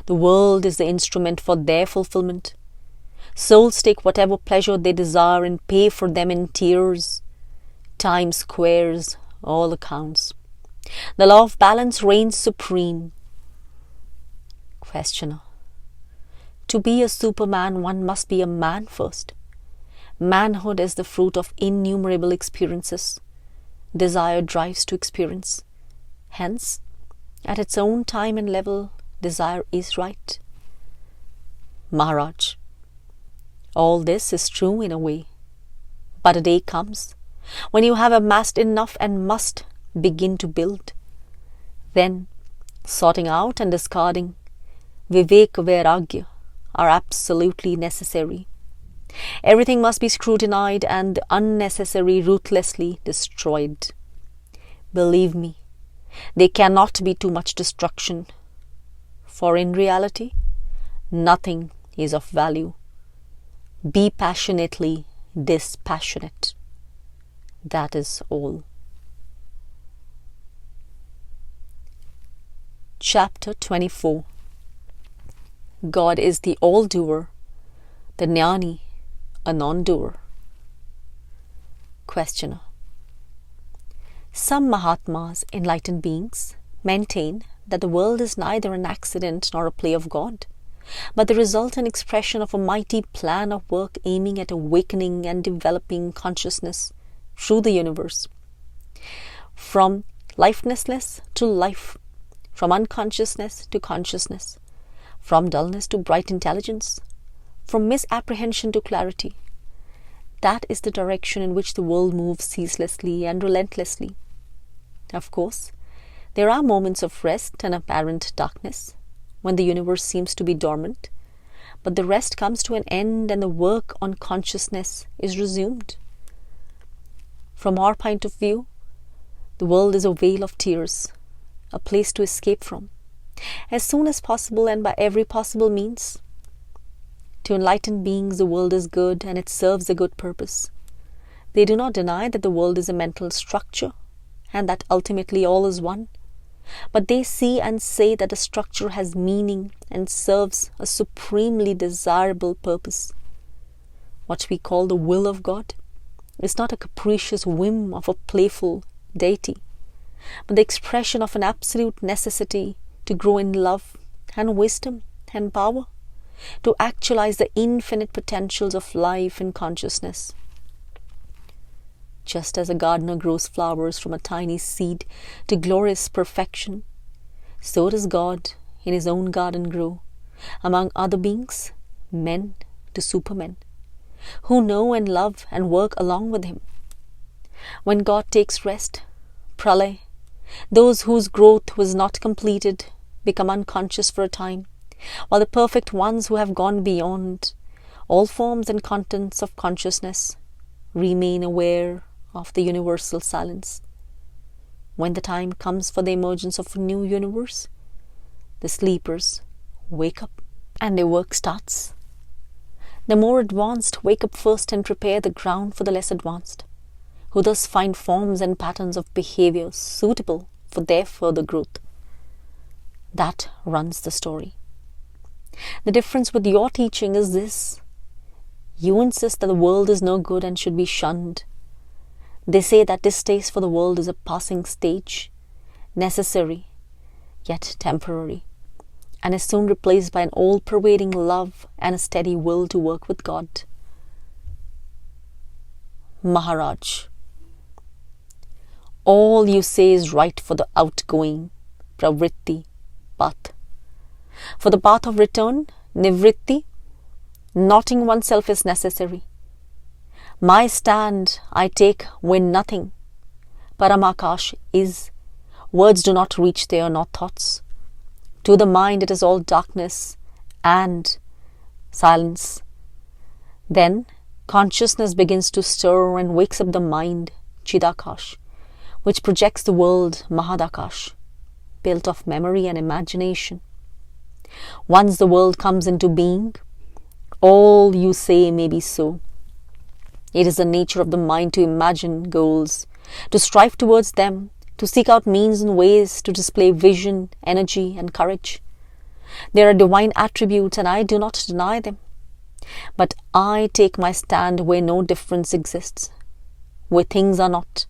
The world is the instrument for their fulfillment. Souls take whatever pleasure they desire and pay for them in tears. Time squares all accounts. The law of balance reigns supreme. Questioner. To be a superman, one must be a man first. Manhood is the fruit of innumerable experiences. Desire drives to experience. Hence, at its own time and level, desire is right. Maharaj, all this is true in a way. But a day comes when you have amassed enough and must begin to build. Then, sorting out and discarding, Vivek Vairagya are absolutely necessary. Everything must be scrutinized and the unnecessary ruthlessly destroyed. Believe me, there cannot be too much destruction, for in reality, nothing is of value. Be passionately dispassionate. That is all. Chapter 24. God is the all-Doer, the Gnani, a non-doer. Questioner. Some Mahatmas, enlightened beings, maintain that the world is neither an accident nor a play of God, but the result and expression of a mighty plan of work aiming at awakening and developing consciousness through the universe. From lifelessness to life, from unconsciousness to consciousness, from dullness to bright intelligence, from misapprehension to clarity. That is the direction in which the world moves ceaselessly and relentlessly. Of course, there are moments of rest and apparent darkness, when the universe seems to be dormant, but the rest comes to an end and the work on consciousness is resumed. From our point of view, the world is a vale of tears, a place to escape from, as soon as possible and by every possible means. To enlightened beings, the world is good and it serves a good purpose. They do not deny that the world is a mental structure and that ultimately all is one, but they see and say that the structure has meaning and serves a supremely desirable purpose. What we call the will of God is not a capricious whim of a playful deity, but the expression of an absolute necessity to grow in love and wisdom and power, to actualize the infinite potentials of life and consciousness. Just as a gardener grows flowers from a tiny seed to glorious perfection, so does God in his own garden grow, among other beings, men to supermen, who know and love and work along with him. When God takes rest, pralay, those whose growth was not completed become unconscious for a time, while the perfect ones who have gone beyond all forms and contents of consciousness remain aware of the universal silence. When the time comes for the emergence of a new universe, the sleepers wake up and their work starts. The more advanced wake up first and prepare the ground for the less advanced, who thus find forms and patterns of behavior suitable for their further growth. That runs the story. The difference with your teaching is this: You insist that the world is no good and should be shunned. They say that distaste for the world is a passing stage, necessary, yet temporary, and is soon replaced by an all-pervading love and a steady will to work with God. Maharaj, all you say is right for the outgoing, pravritti, path. For the path of return, nivritti, knotting oneself is necessary. My stand I take when nothing, Paramakash, is. Words do not reach there, nor thoughts. To the mind it is all darkness and silence. Then consciousness begins to stir and wakes up the mind, Chidakash, which projects the world, Mahadakash, built of memory and imagination. Once the world comes into being, all you say may be so. It is the nature of the mind to imagine goals, to strive towards them, to seek out means and ways to display vision, energy, and courage. There are divine attributes, and I do not deny them. But I take my stand where no difference exists, where things are not,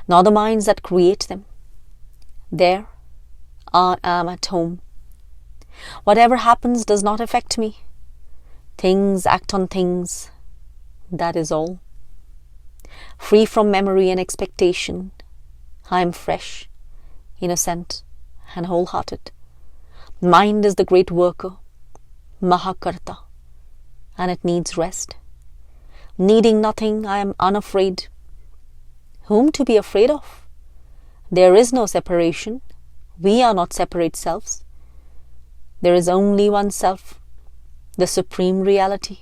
nor the minds that create them. There I am at home. Whatever happens does not affect me. Things act on things. That is all. Free from memory and expectation, I am fresh, innocent, and wholehearted. Mind is the great worker, Mahakarta, and it needs rest. Needing nothing, I am unafraid. Whom to be afraid of? There is no separation. We are not separate selves. There is only one self, the supreme reality,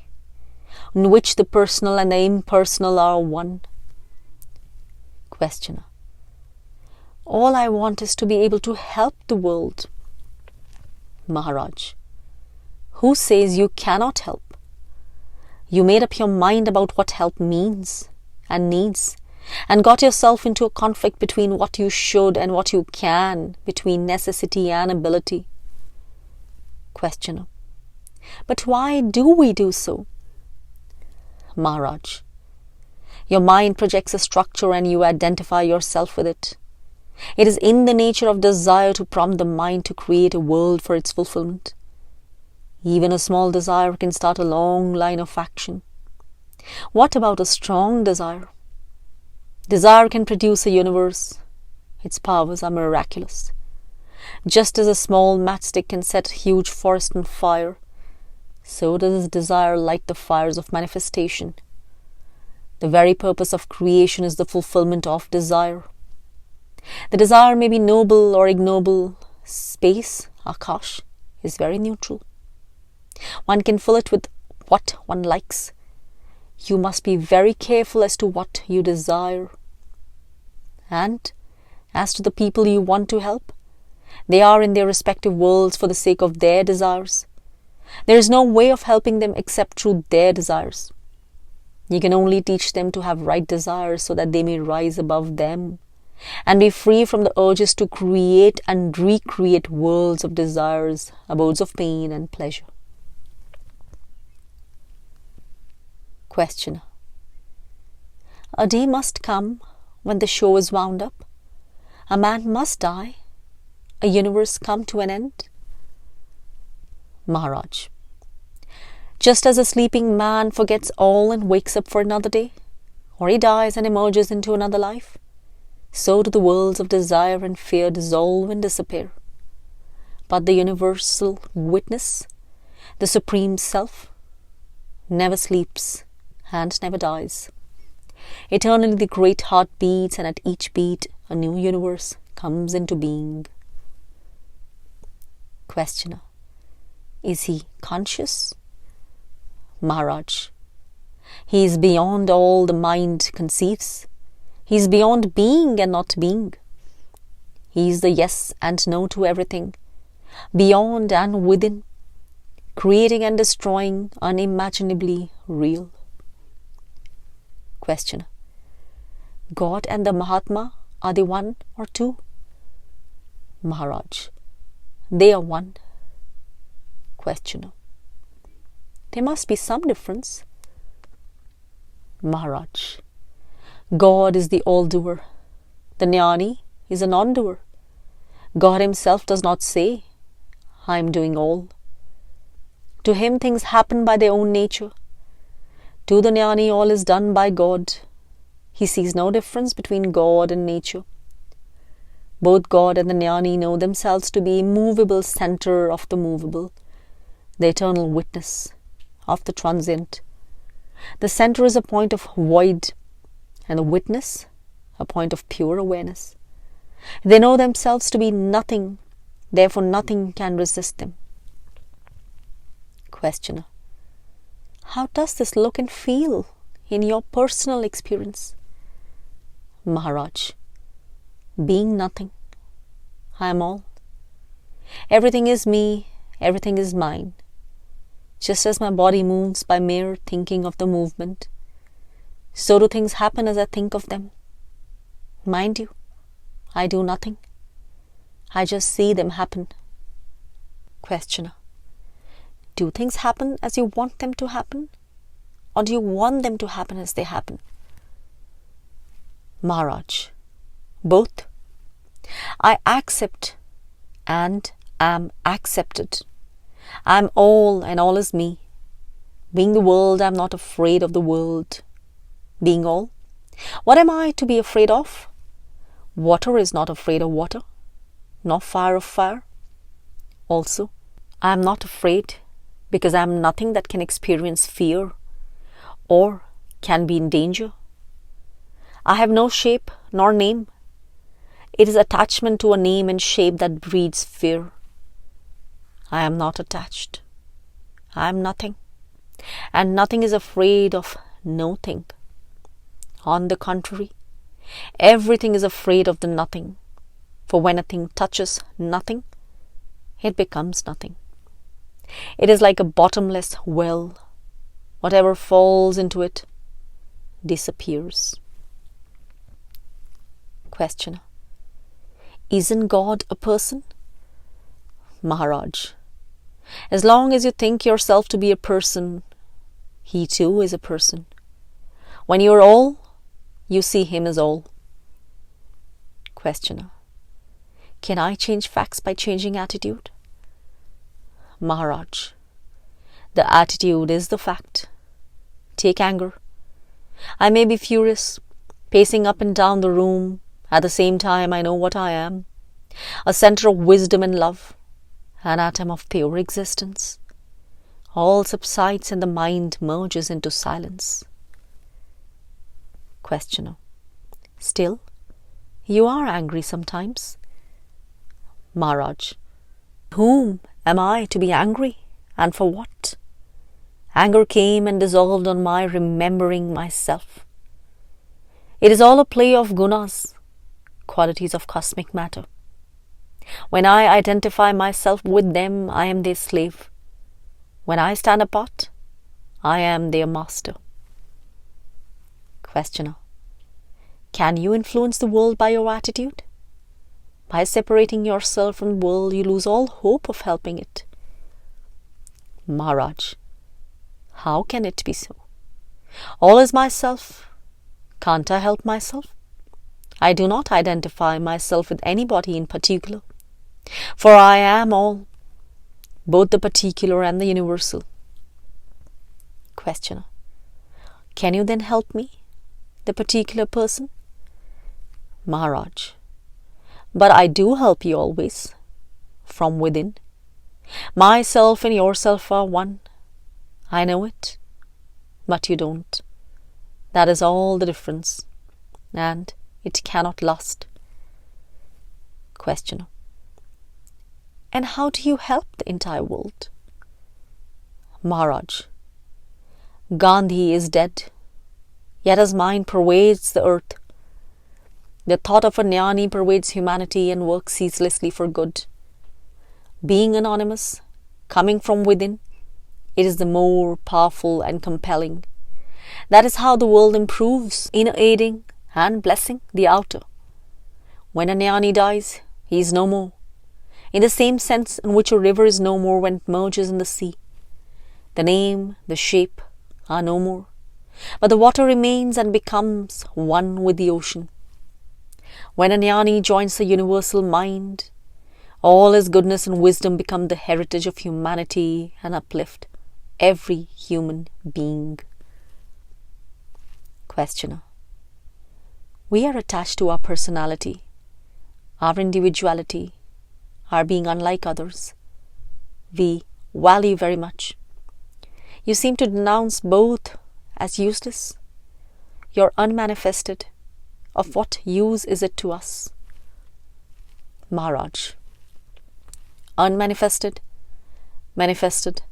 in which the personal and the impersonal are one. Questioner. All I want is to be able to help the world. Maharaj. Who says you cannot help? You made up your mind about what help means and needs, and got yourself into a conflict between what you should and what you can, between necessity and ability. Questioner. But why do we do so? Maharaj. Your mind projects a structure and you identify yourself with it. It is in the nature of desire to prompt the mind to create a world for its fulfillment. Even a small desire can start a long line of action. What about a strong desire? Desire can produce a universe. Its powers are miraculous. Just as a small matchstick can set a huge forest on fire, so does desire light the fires of manifestation. The very purpose of creation is the fulfillment of desire. The desire may be noble or ignoble. Space, Akash, is very neutral. One can fill it with what one likes. You must be very careful as to what you desire. And as to the people you want to help, they are in their respective worlds for the sake of their desires. There is no way of helping them except through their desires. You can only teach them to have right desires so that they may rise above them and be free from the urges to create and recreate worlds of desires, abodes of pain and pleasure. Questioner. A day must come when the show is wound up. A man must die. A universe come to an end. Maharaj. Just as a sleeping man forgets all and wakes up for another day, or he dies and emerges into another life, so do the worlds of desire and fear dissolve and disappear. But the universal witness, the supreme self, never sleeps and never dies. Eternally the great heart beats, and at each beat a new universe comes into being. Questioner. Is he conscious? Maharaj. He is beyond all the mind conceives. He is beyond being and not being. He is the yes and no to everything, beyond and within, creating and destroying, unimaginably real. Questioner. God and the Mahatma, are they one or two? Maharaj. They are one. Questioner. There must be some difference. Maharaj, God is the all-Doer. The Gnani is a non-doer. God himself does not say, I am doing all. To him things happen by their own nature. To the Gnani all is done by God. He sees no difference between God and nature. Both God and the Gnani know themselves to be immovable center of the movable, the eternal witness of the transient. The center is a point of void, and the witness a point of pure awareness. They know themselves to be nothing, therefore nothing can resist them. Questioner: how does this look and feel in your personal experience? Maharaj: being nothing, I am all. Everything is me, everything is mine. Just as my body moves by mere thinking of the movement, so do things happen as I think of them. Mind you, I do nothing. I just see them happen. Questioner: do things happen as you want them to happen? Or do you want them to happen as they happen? Maharaj: both. I accept and am accepted. I am all and all is me. Being the world, I am not afraid of the world. Being all, what am I to be afraid of? Water is not afraid of water, nor fire of fire. Also, I am not afraid because I am nothing that can experience fear or can be in danger. I have no shape nor name. It is attachment to a name and shape that breeds fear. I am not attached. I am nothing. And nothing is afraid of no-thing. On the contrary, everything is afraid of the nothing. For when a thing touches nothing, it becomes nothing. It is like a bottomless well. Whatever falls into it disappears. Questioner: isn't God a person? Maharaj: as long as you think yourself to be a person, he too is a person. When you are all, you see him as all. Questioner: can I change facts by changing attitude? Maharaj: the attitude is the fact. Take anger. I may be furious, pacing up and down the room. At the same time, I know what I am. A center of wisdom and love. An atom of pure existence. All subsides and the mind merges into silence. Questioner: still, you are angry sometimes. Maharaj: whom am I to be angry, and for what? Anger came and dissolved on my remembering myself. It is all a play of gunas, qualities of cosmic matter. When I identify myself with them, I am their slave. When I stand apart, I am their master. Questioner: can you influence the world by your attitude? By separating yourself from the world, you lose all hope of helping it. Maharaj: how can it be so? All is myself. Can't I help myself? I do not identify myself with anybody in particular, for I am all, both the particular and the universal. Questioner: can you then help me, the particular person? Maharaj: but I do help you always, from within. Myself and yourself are one. I know it, but you don't. That is all the difference, and it cannot last. Questioner: and how do you help the entire world? Maharaj: Gandhi is dead, yet his mind pervades the earth. The thought of a Gnani pervades humanity and works ceaselessly for good. Being anonymous, coming from within, it is the more powerful and compelling. That is how the world improves in aiding and blessing the outer. When a Gnani dies, he is no more, in the same sense in which a river is no more when it merges in the sea. The name, the shape are no more. but the water remains and becomes one with the ocean. When a Gnani joins the universal mind, all his goodness and wisdom become the heritage of humanity and uplift every human being. Questioner. We are attached to our personality, our individuality, our being unlike others. We value very much. You seem to denounce both as useless. You're unmanifested. Of what use is it to us? Maharaj. Unmanifested, manifested,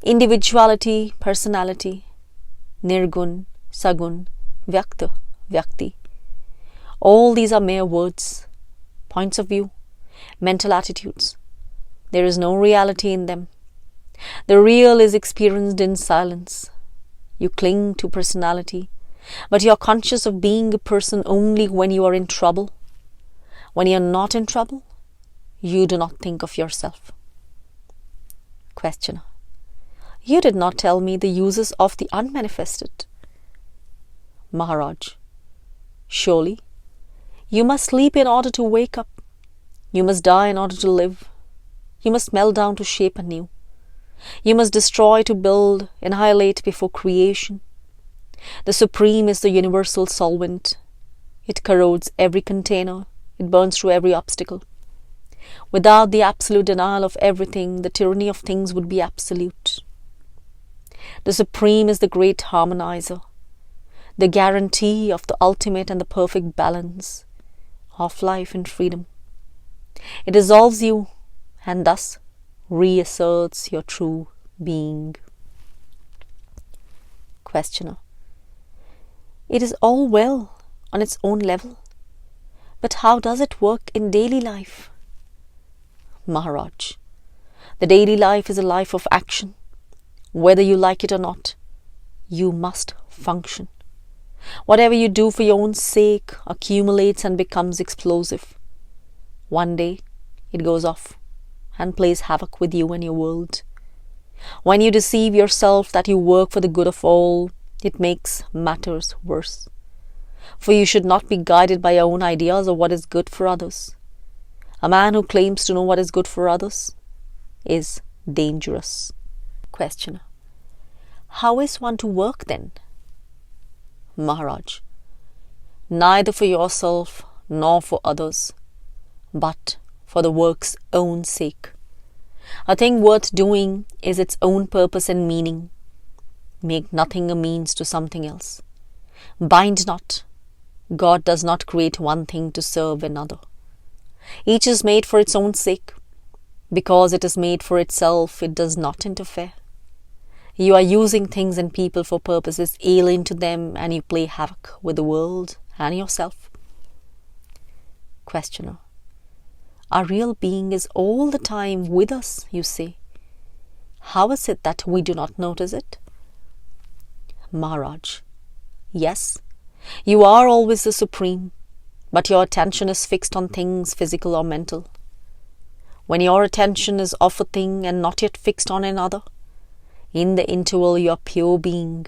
individuality, personality, nirgun, sagun, vyakta, vyakti. All these are mere words, points of view, mental attitudes. There is no reality in them. The real is experienced in silence. You cling to personality, but you are conscious of being a person only when you are in trouble. When you are not in trouble, you do not think of yourself. Questioner. You did not tell me the uses of the unmanifested. Maharaj. Surely, you must sleep in order to wake up. You must die in order to live. You must melt down to shape anew. You must destroy to build, annihilate before creation. The Supreme is the universal solvent. It corrodes every container. It burns through every obstacle. Without the absolute denial of everything, the tyranny of things would be absolute. The Supreme is the great harmonizer, the guarantee of the ultimate and the perfect balance of life and freedom. It dissolves you and thus reasserts your true being. Questioner. It is all well on its own level, but how does it work in daily life? Maharaj. The daily life is a life of action. Whether you like it or not, you must function. Whatever you do for your own sake accumulates and becomes explosive. One day, it goes off and plays havoc with you and your world. When you deceive yourself that you work for the good of all, it makes matters worse. For you should not be guided by your own ideas of what is good for others. A man who claims to know what is good for others is dangerous. Questioner. How is one to work then? Maharaj. Neither for yourself nor for others, but for the work's own sake. A thing worth doing is its own purpose and meaning. Make nothing a means to something else. Bind not. God does not create one thing to serve another. Each is made for its own sake. Because it is made for itself, it does not interfere. You are using things and people for purposes alien to them, and you play havoc with the world and yourself. Questioner. Our real being is all the time with us, you say. How is it that we do not notice it? Maharaj. Yes, you are always the Supreme, but your attention is fixed on things physical or mental. When your attention is off a thing and not yet fixed on another, in the interval you are pure being.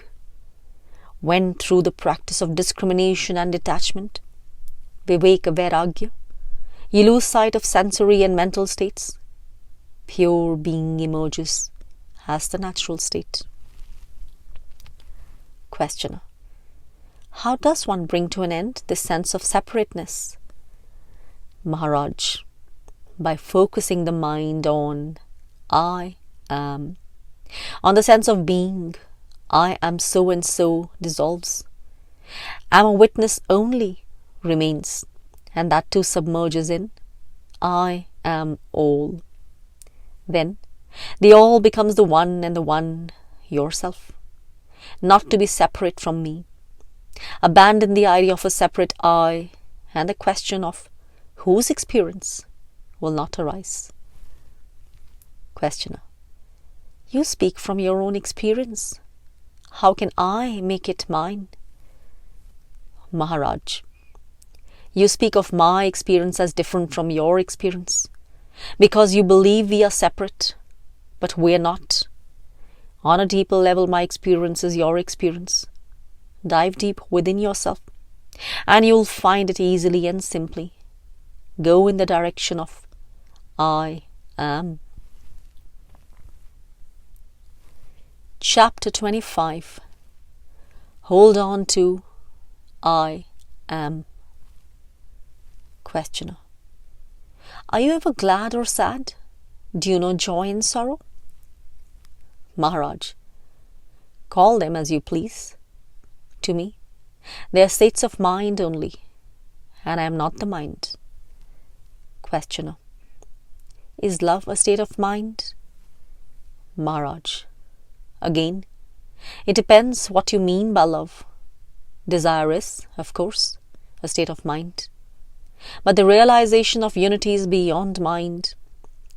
When through the practice of discrimination and detachment, viveka vairagya, you lose sight of sensory and mental states, pure being emerges as the natural state. Questioner. How does one bring to an end this sense of separateness? Maharaj. By focusing the mind on I am. On the sense of being, I am so and so dissolves. Am a witness only remains, and that too submerges in I am all. Then the all becomes the one, and the one yourself, not to be separate from me. Abandon the idea of a separate I, and the question of whose experience will not arise. Questioner. You speak from your own experience. How can I make it mine? Maharaj. You speak of my experience as different from your experience, because you believe we are separate, but we are not. On a deeper level, my experience is your experience. dive deep within yourself, and you'll find it easily and simply. Go in the direction of I am. Chapter 25. Hold on to I am. Questioner. Are you ever glad or sad? Do you know joy and sorrow? Maharaj. Call them as you please. To me, they are states of mind only, and I am not the mind. Questioner. Is love a state of mind? Maharaj. Again, it depends what you mean by love. Desire is, of course, a state of mind. But the realization of unity is beyond mind.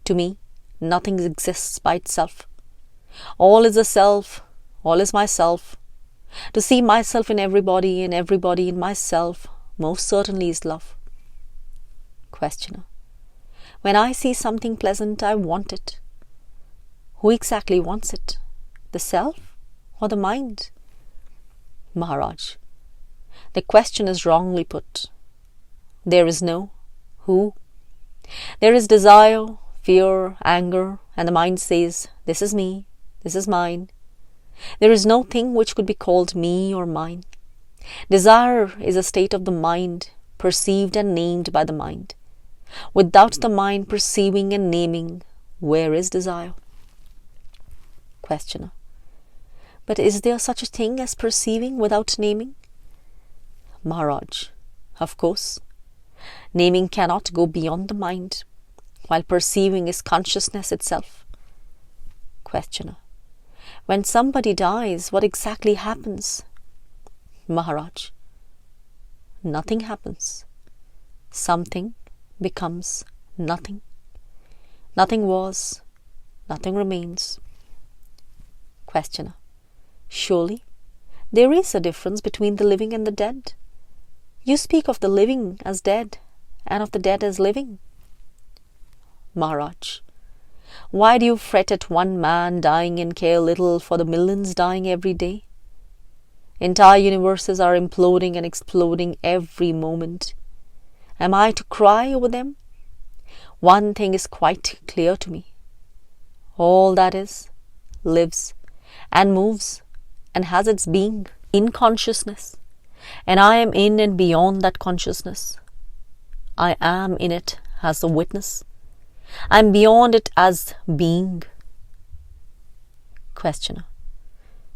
To me, nothing exists by itself. All is a self, all is myself. To see myself in everybody and everybody in myself most certainly is love. Questioner. When I see something pleasant, I want it. Who exactly wants it? The self or the mind? Maharaj. The question is wrongly put. There is no who. There is desire, fear, anger, and the mind says, this is me, this is mine. There is no thing which could be called me or mine. Desire is a state of the mind, perceived and named by the mind. Without the mind perceiving and naming, where is desire? Questioner. But is there such a thing as perceiving without naming? Maharaj. Of course. Naming cannot go beyond the mind, while perceiving is consciousness itself. Questioner. When somebody dies, what exactly happens? Maharaj. Nothing happens. Something becomes nothing. Nothing was, nothing remains. Questioner. Surely, there is a difference between the living and the dead. You speak of the living as dead, and of the dead as living. Maharaj. Why do you fret at one man dying and care little for the millions dying every day? Entire universes are imploding and exploding every moment. Am I to cry over them? One thing is quite clear to me. All that is, lives, and moves, and has its being in consciousness, and I am in and beyond that consciousness. I am in it as the witness. I am beyond it as being. Questioner.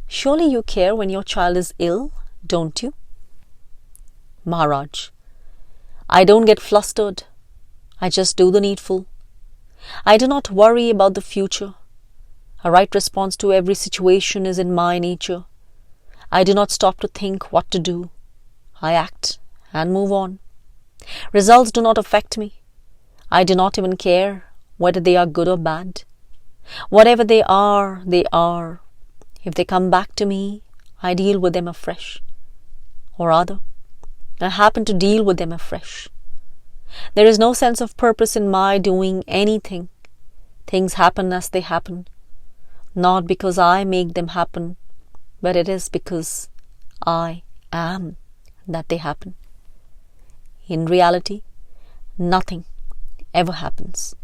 Surely you care when your child is ill, don't you? Maharaj. I don't get flustered. I just do the needful. I do not worry about the future. A right response to every situation is in my nature. I do not stop to think what to do. I act and move on. Results do not affect me. I do not even care whether they are good or bad. Whatever they are, they are. If they come back to me, I deal with them afresh. Or rather, I happen to deal with them afresh. There is no sense of purpose in my doing anything. Things happen as they happen, not because I make them happen, but it is because I am that they happen. In reality, nothing ever happens.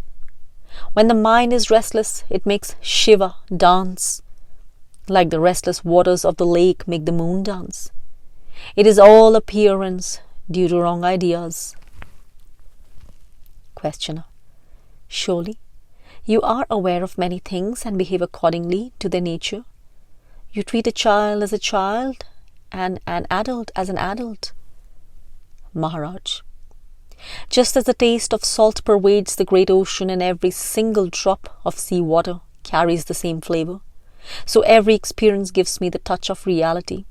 When the mind is restless, it makes Shiva dance, like the restless waters of the lake make the moon dance. It is all appearance due to wrong ideas. Questioner. Surely, you are aware of many things and behave accordingly to their nature. You treat a child as a child and an adult as an adult. Maharaj. Just as the taste of salt pervades the great ocean and every single drop of sea water carries the same flavor, so every experience gives me the touch of reality,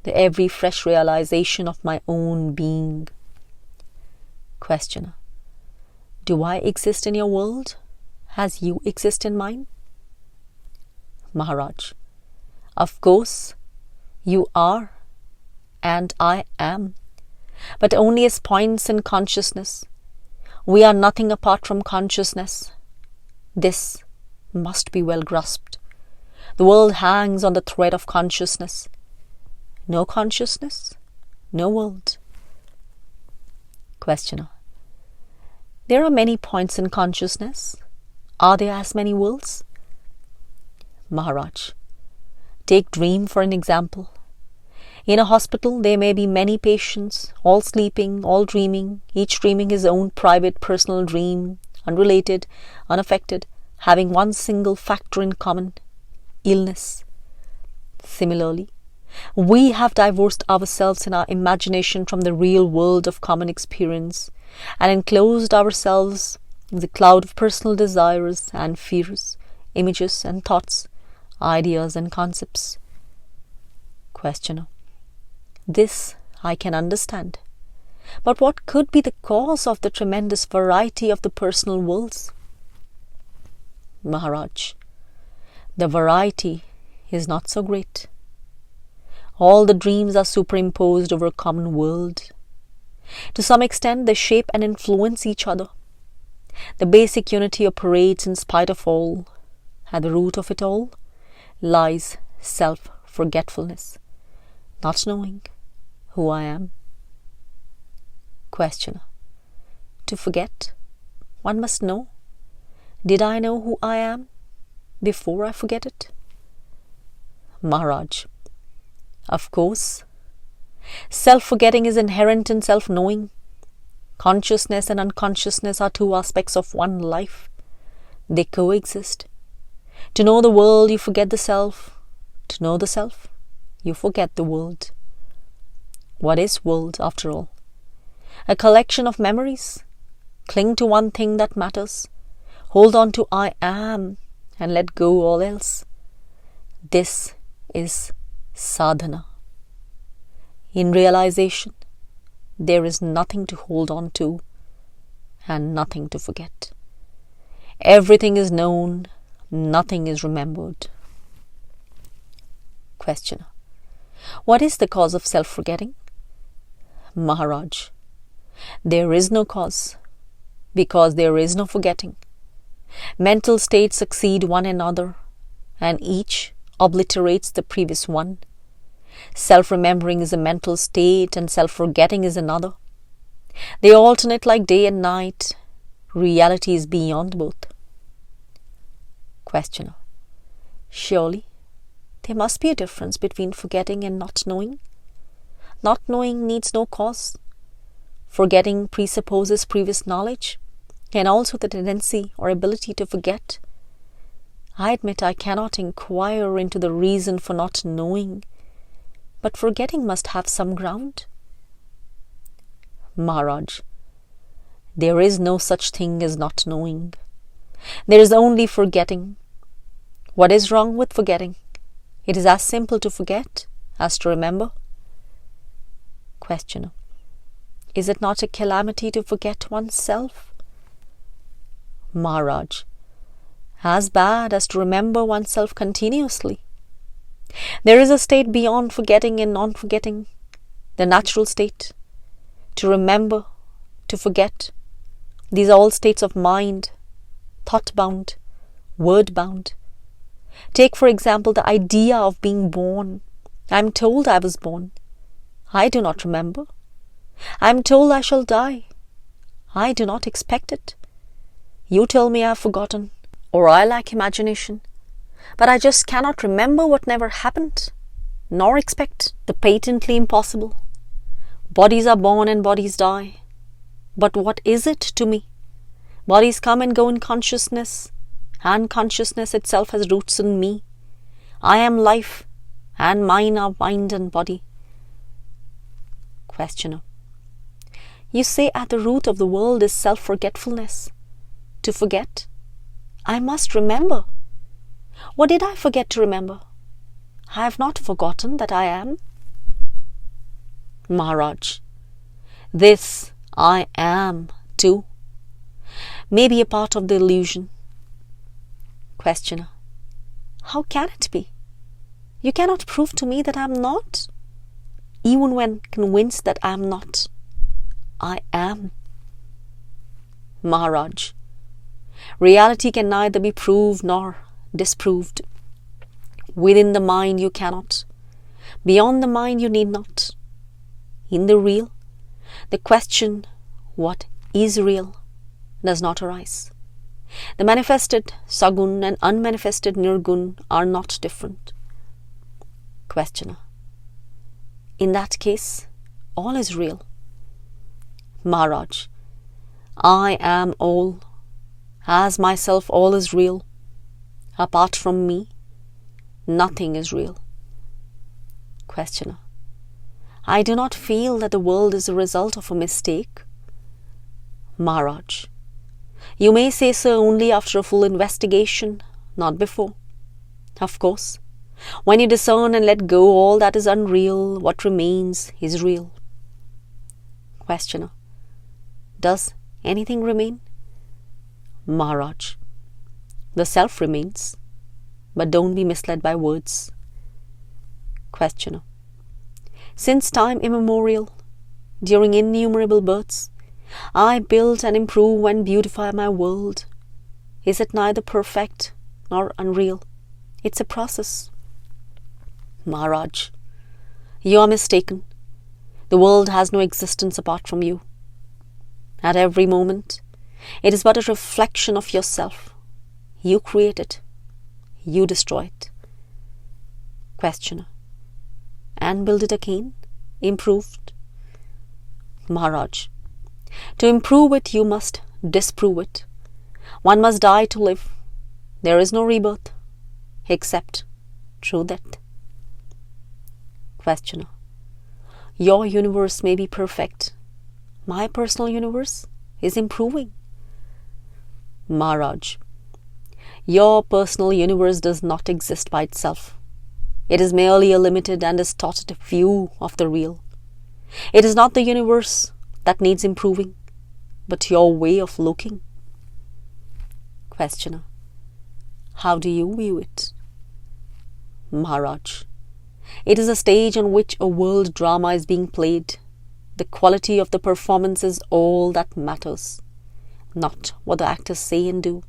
the every fresh realization of my own being. Questioner. Do I exist in your world as you exist in mine? Maharaj. Of course, you are, and I am, but only as points in consciousness. We are nothing apart from consciousness. This must be well grasped. The world hangs on the thread of consciousness. No consciousness, no world. Questioner. There are many points in consciousness. Are there as many worlds? Maharaj. Take dream for an example. In a hospital, there may be many patients, all sleeping, all dreaming, each dreaming his own private personal dream, unrelated, unaffected, having one single factor in common, illness. Similarly, we have divorced ourselves in our imagination from the real world of common experience and enclosed ourselves in the cloud of personal desires and fears, images and thoughts, ideas and concepts. Questioner. This I can understand. But what could be the cause of the tremendous variety of the personal worlds? Maharaj. The variety is not so great. All the dreams are superimposed over a common world. To some extent, they shape and influence each other. The basic unity operates in spite of all. At the root of it all lies self-forgetfulness, not knowing who I am. Questioner. To forget, one must know. Did I know who I am before I forget it? Maharaj. Of course. Self-forgetting is inherent in self-knowing. Consciousness and unconsciousness are two aspects of one life. They coexist. To know the world, you forget the self. To know the self, you forget the world. What is world, after all? A collection of memories. Cling to one thing that matters. Hold on to I am and let go all else. This is sadhana. In realization, there is nothing to hold on to and nothing to forget. Everything is known, nothing is remembered. Questioner. What is the cause of self-forgetting? Maharaj. There is no cause, because there is no forgetting. Mental states succeed one another, and each obliterates the previous one. Self-remembering is a mental state, and self-forgetting is another. They alternate like day and night. Reality is beyond both. Questioner. Surely, there must be a difference between forgetting and not knowing. Not knowing needs no cause. Forgetting presupposes previous knowledge and also the tendency or ability to forget. I admit I cannot inquire into the reason for not knowing, but forgetting must have some ground. Maharaj. There is no such thing as not knowing. There is only forgetting. What is wrong with forgetting? It is as simple to forget as to remember. Questioner. Is it not a calamity to forget oneself? Maharaj. As bad as to remember oneself continuously. There is a state beyond forgetting and non-forgetting, the natural state. To remember, to forget, these are all states of mind, thought-bound, word-bound. Take, for example, the idea of being born. I am told I was born. I do not remember. I am told I shall die. I do not expect it. You tell me I have forgotten, or I lack imagination, but I just cannot remember what never happened, nor expect the patently impossible. Bodies are born and bodies die. But what is it to me? Bodies come and go in consciousness, and consciousness itself has roots in me. I am life, and mine are mind and body. Questioner. You say at the root of the world is self-forgetfulness. To forget, I must remember. What did I forget to remember? I have not forgotten that I am. Maharaj. This I am too may be a part of the illusion. Questioner. How can it be? You cannot prove to me that I am not. Even when convinced that I am not, I am. Maharaj. Reality can neither be proved nor disproved. Within the mind you cannot, Beyond the mind you need not. In the real, the question, what is real, does not arise. The manifested Sagun and unmanifested Nirgun are not different. Questioner. In that case, all is real. Maharaj. I am all. As myself, all is real. Apart from me, nothing is real. Questioner. I do not feel that the world is the result of a mistake. Maharaj. You may say so only after a full investigation, not before. Of course, when you discern and let go all that is unreal, what remains is real. Questioner. Does anything remain? Maharaj. The self remains, but don't be misled by words. Questioner. Since time immemorial, during innumerable births, I build and improve and beautify my world. Is it neither perfect nor unreal? It's a process. Maharaj. You are mistaken. The world has no existence apart from you. At every moment, it is but a reflection of yourself. You create it. You destroy it. Questioner. And build it again, improved? Maharaj. To improve it, you must disprove it. One must die to live. There is no rebirth, except through death. Questioner. Your universe may be perfect. My personal universe is improving. Maharaj. Your personal universe does not exist by itself. It is merely a limited and distorted view of the real. It is not the universe that needs improving, but your way of looking. Questioner. How do you view it? Maharaj. It is a stage on which a world drama is being played. The quality of the performance is all that matters. Not what the actors say and do,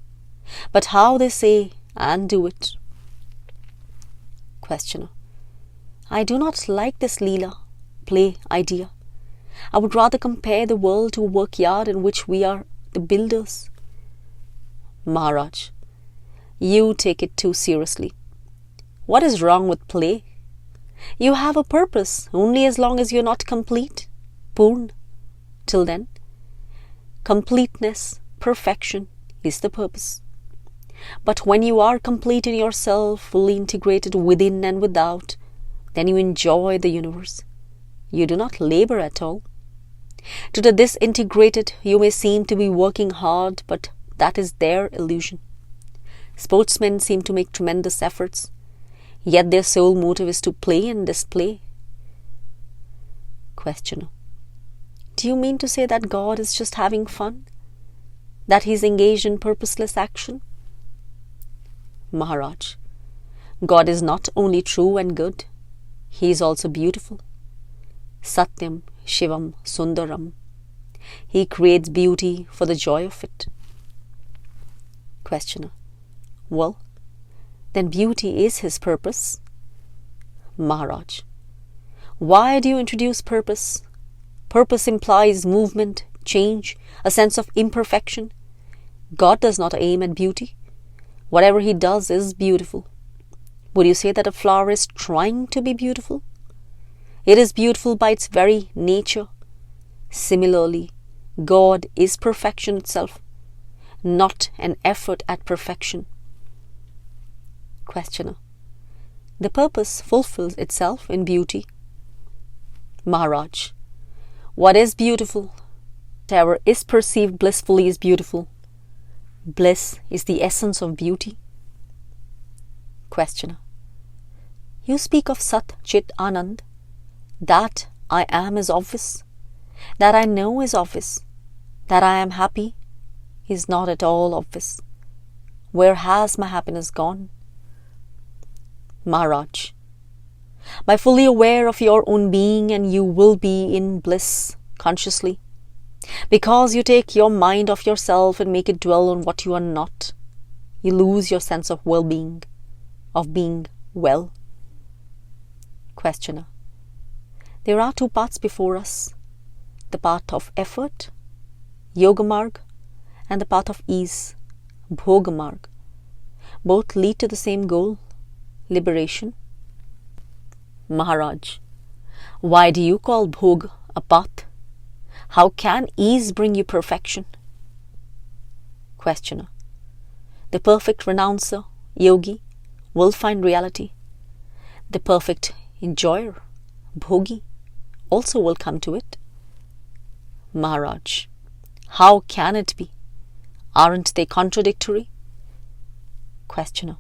but how they say and do it. Questioner. I do not like this Leela, play idea. I would rather compare the world to a workyard in which we are the builders. Maharaj. You take it too seriously. What is wrong with play? You have a purpose only as long as you are not complete, Purn. Till then, completeness, perfection is the purpose. But when you are complete in yourself, fully integrated within and without, then you enjoy the universe. You do not labor at all. To the disintegrated, you may seem to be working hard, but that is their illusion. Sportsmen seem to make tremendous efforts, yet their sole motive is to play and display. Questioner. Do you mean to say that God is just having fun? That he is engaged in purposeless action? Maharaj. God is not only true and good, he is also beautiful. Satyam, Shivam, Sundaram. He creates beauty for the joy of it. Questioner. Well, then beauty is his purpose. Maharaj. Why do you introduce purpose? Purpose implies movement, change, a sense of imperfection. God does not aim at beauty. Whatever he does is beautiful. Would you say that a flower is trying to be beautiful? It is beautiful by its very nature. Similarly, God is perfection itself, not an effort at perfection. Questioner. The purpose fulfills itself in beauty. Maharaj. What is beautiful? Whatever is perceived blissfully is beautiful. Bliss is the essence of beauty. Questioner. You speak of Sat Chit Anand. That I am is obvious. That I know is obvious. That I am happy is not at all obvious. Where has my happiness gone? Maharaj. By fully aware of your own being, and you will be in bliss consciously. Because you take your mind off yourself and make it dwell on what you are not, you lose your sense of well-being, of being well. Questioner. There are two paths before us, the path of effort, Yoga Marg, and the path of ease, Bhoga Marg. Both lead to the same goal, liberation. Maharaj. Why do you call Bhog a path? How can ease bring you perfection? Questioner. The perfect renouncer, yogi, will find reality. The perfect enjoyer, bhogi, also will come to it. Maharaj. How can it be? Aren't they contradictory? Questioner.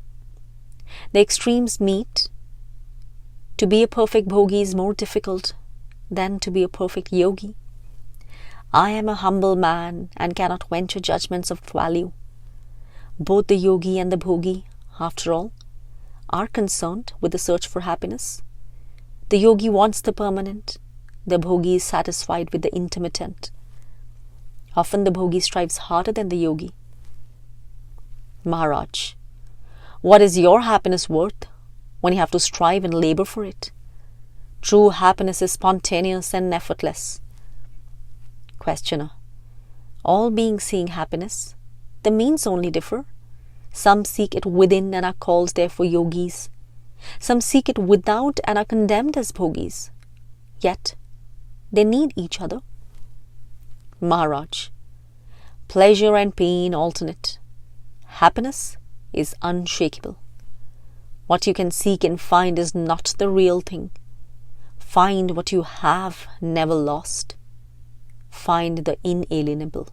The extremes meet. To be a perfect bhogi is more difficult than to be a perfect yogi. I am a humble man and cannot venture judgments of value. Both the yogi and the bhogi, after all, are concerned with the search for happiness. The yogi wants the permanent. The bhogi is satisfied with the intermittent. Often the bhogi strives harder than the yogi. Maharaj. What is your happiness worth when you have to strive and labor for it? True happiness is spontaneous and effortless. Questioner. All beings seeing happiness, the means only differ. Some seek it within and are called therefore yogis. Some seek it without and are condemned as bhogis. Yet, they need each other. Maharaj. Pleasure and pain alternate. Happiness is unshakable. What you can seek and find is not the real thing. Find what you have never lost. Find the inalienable.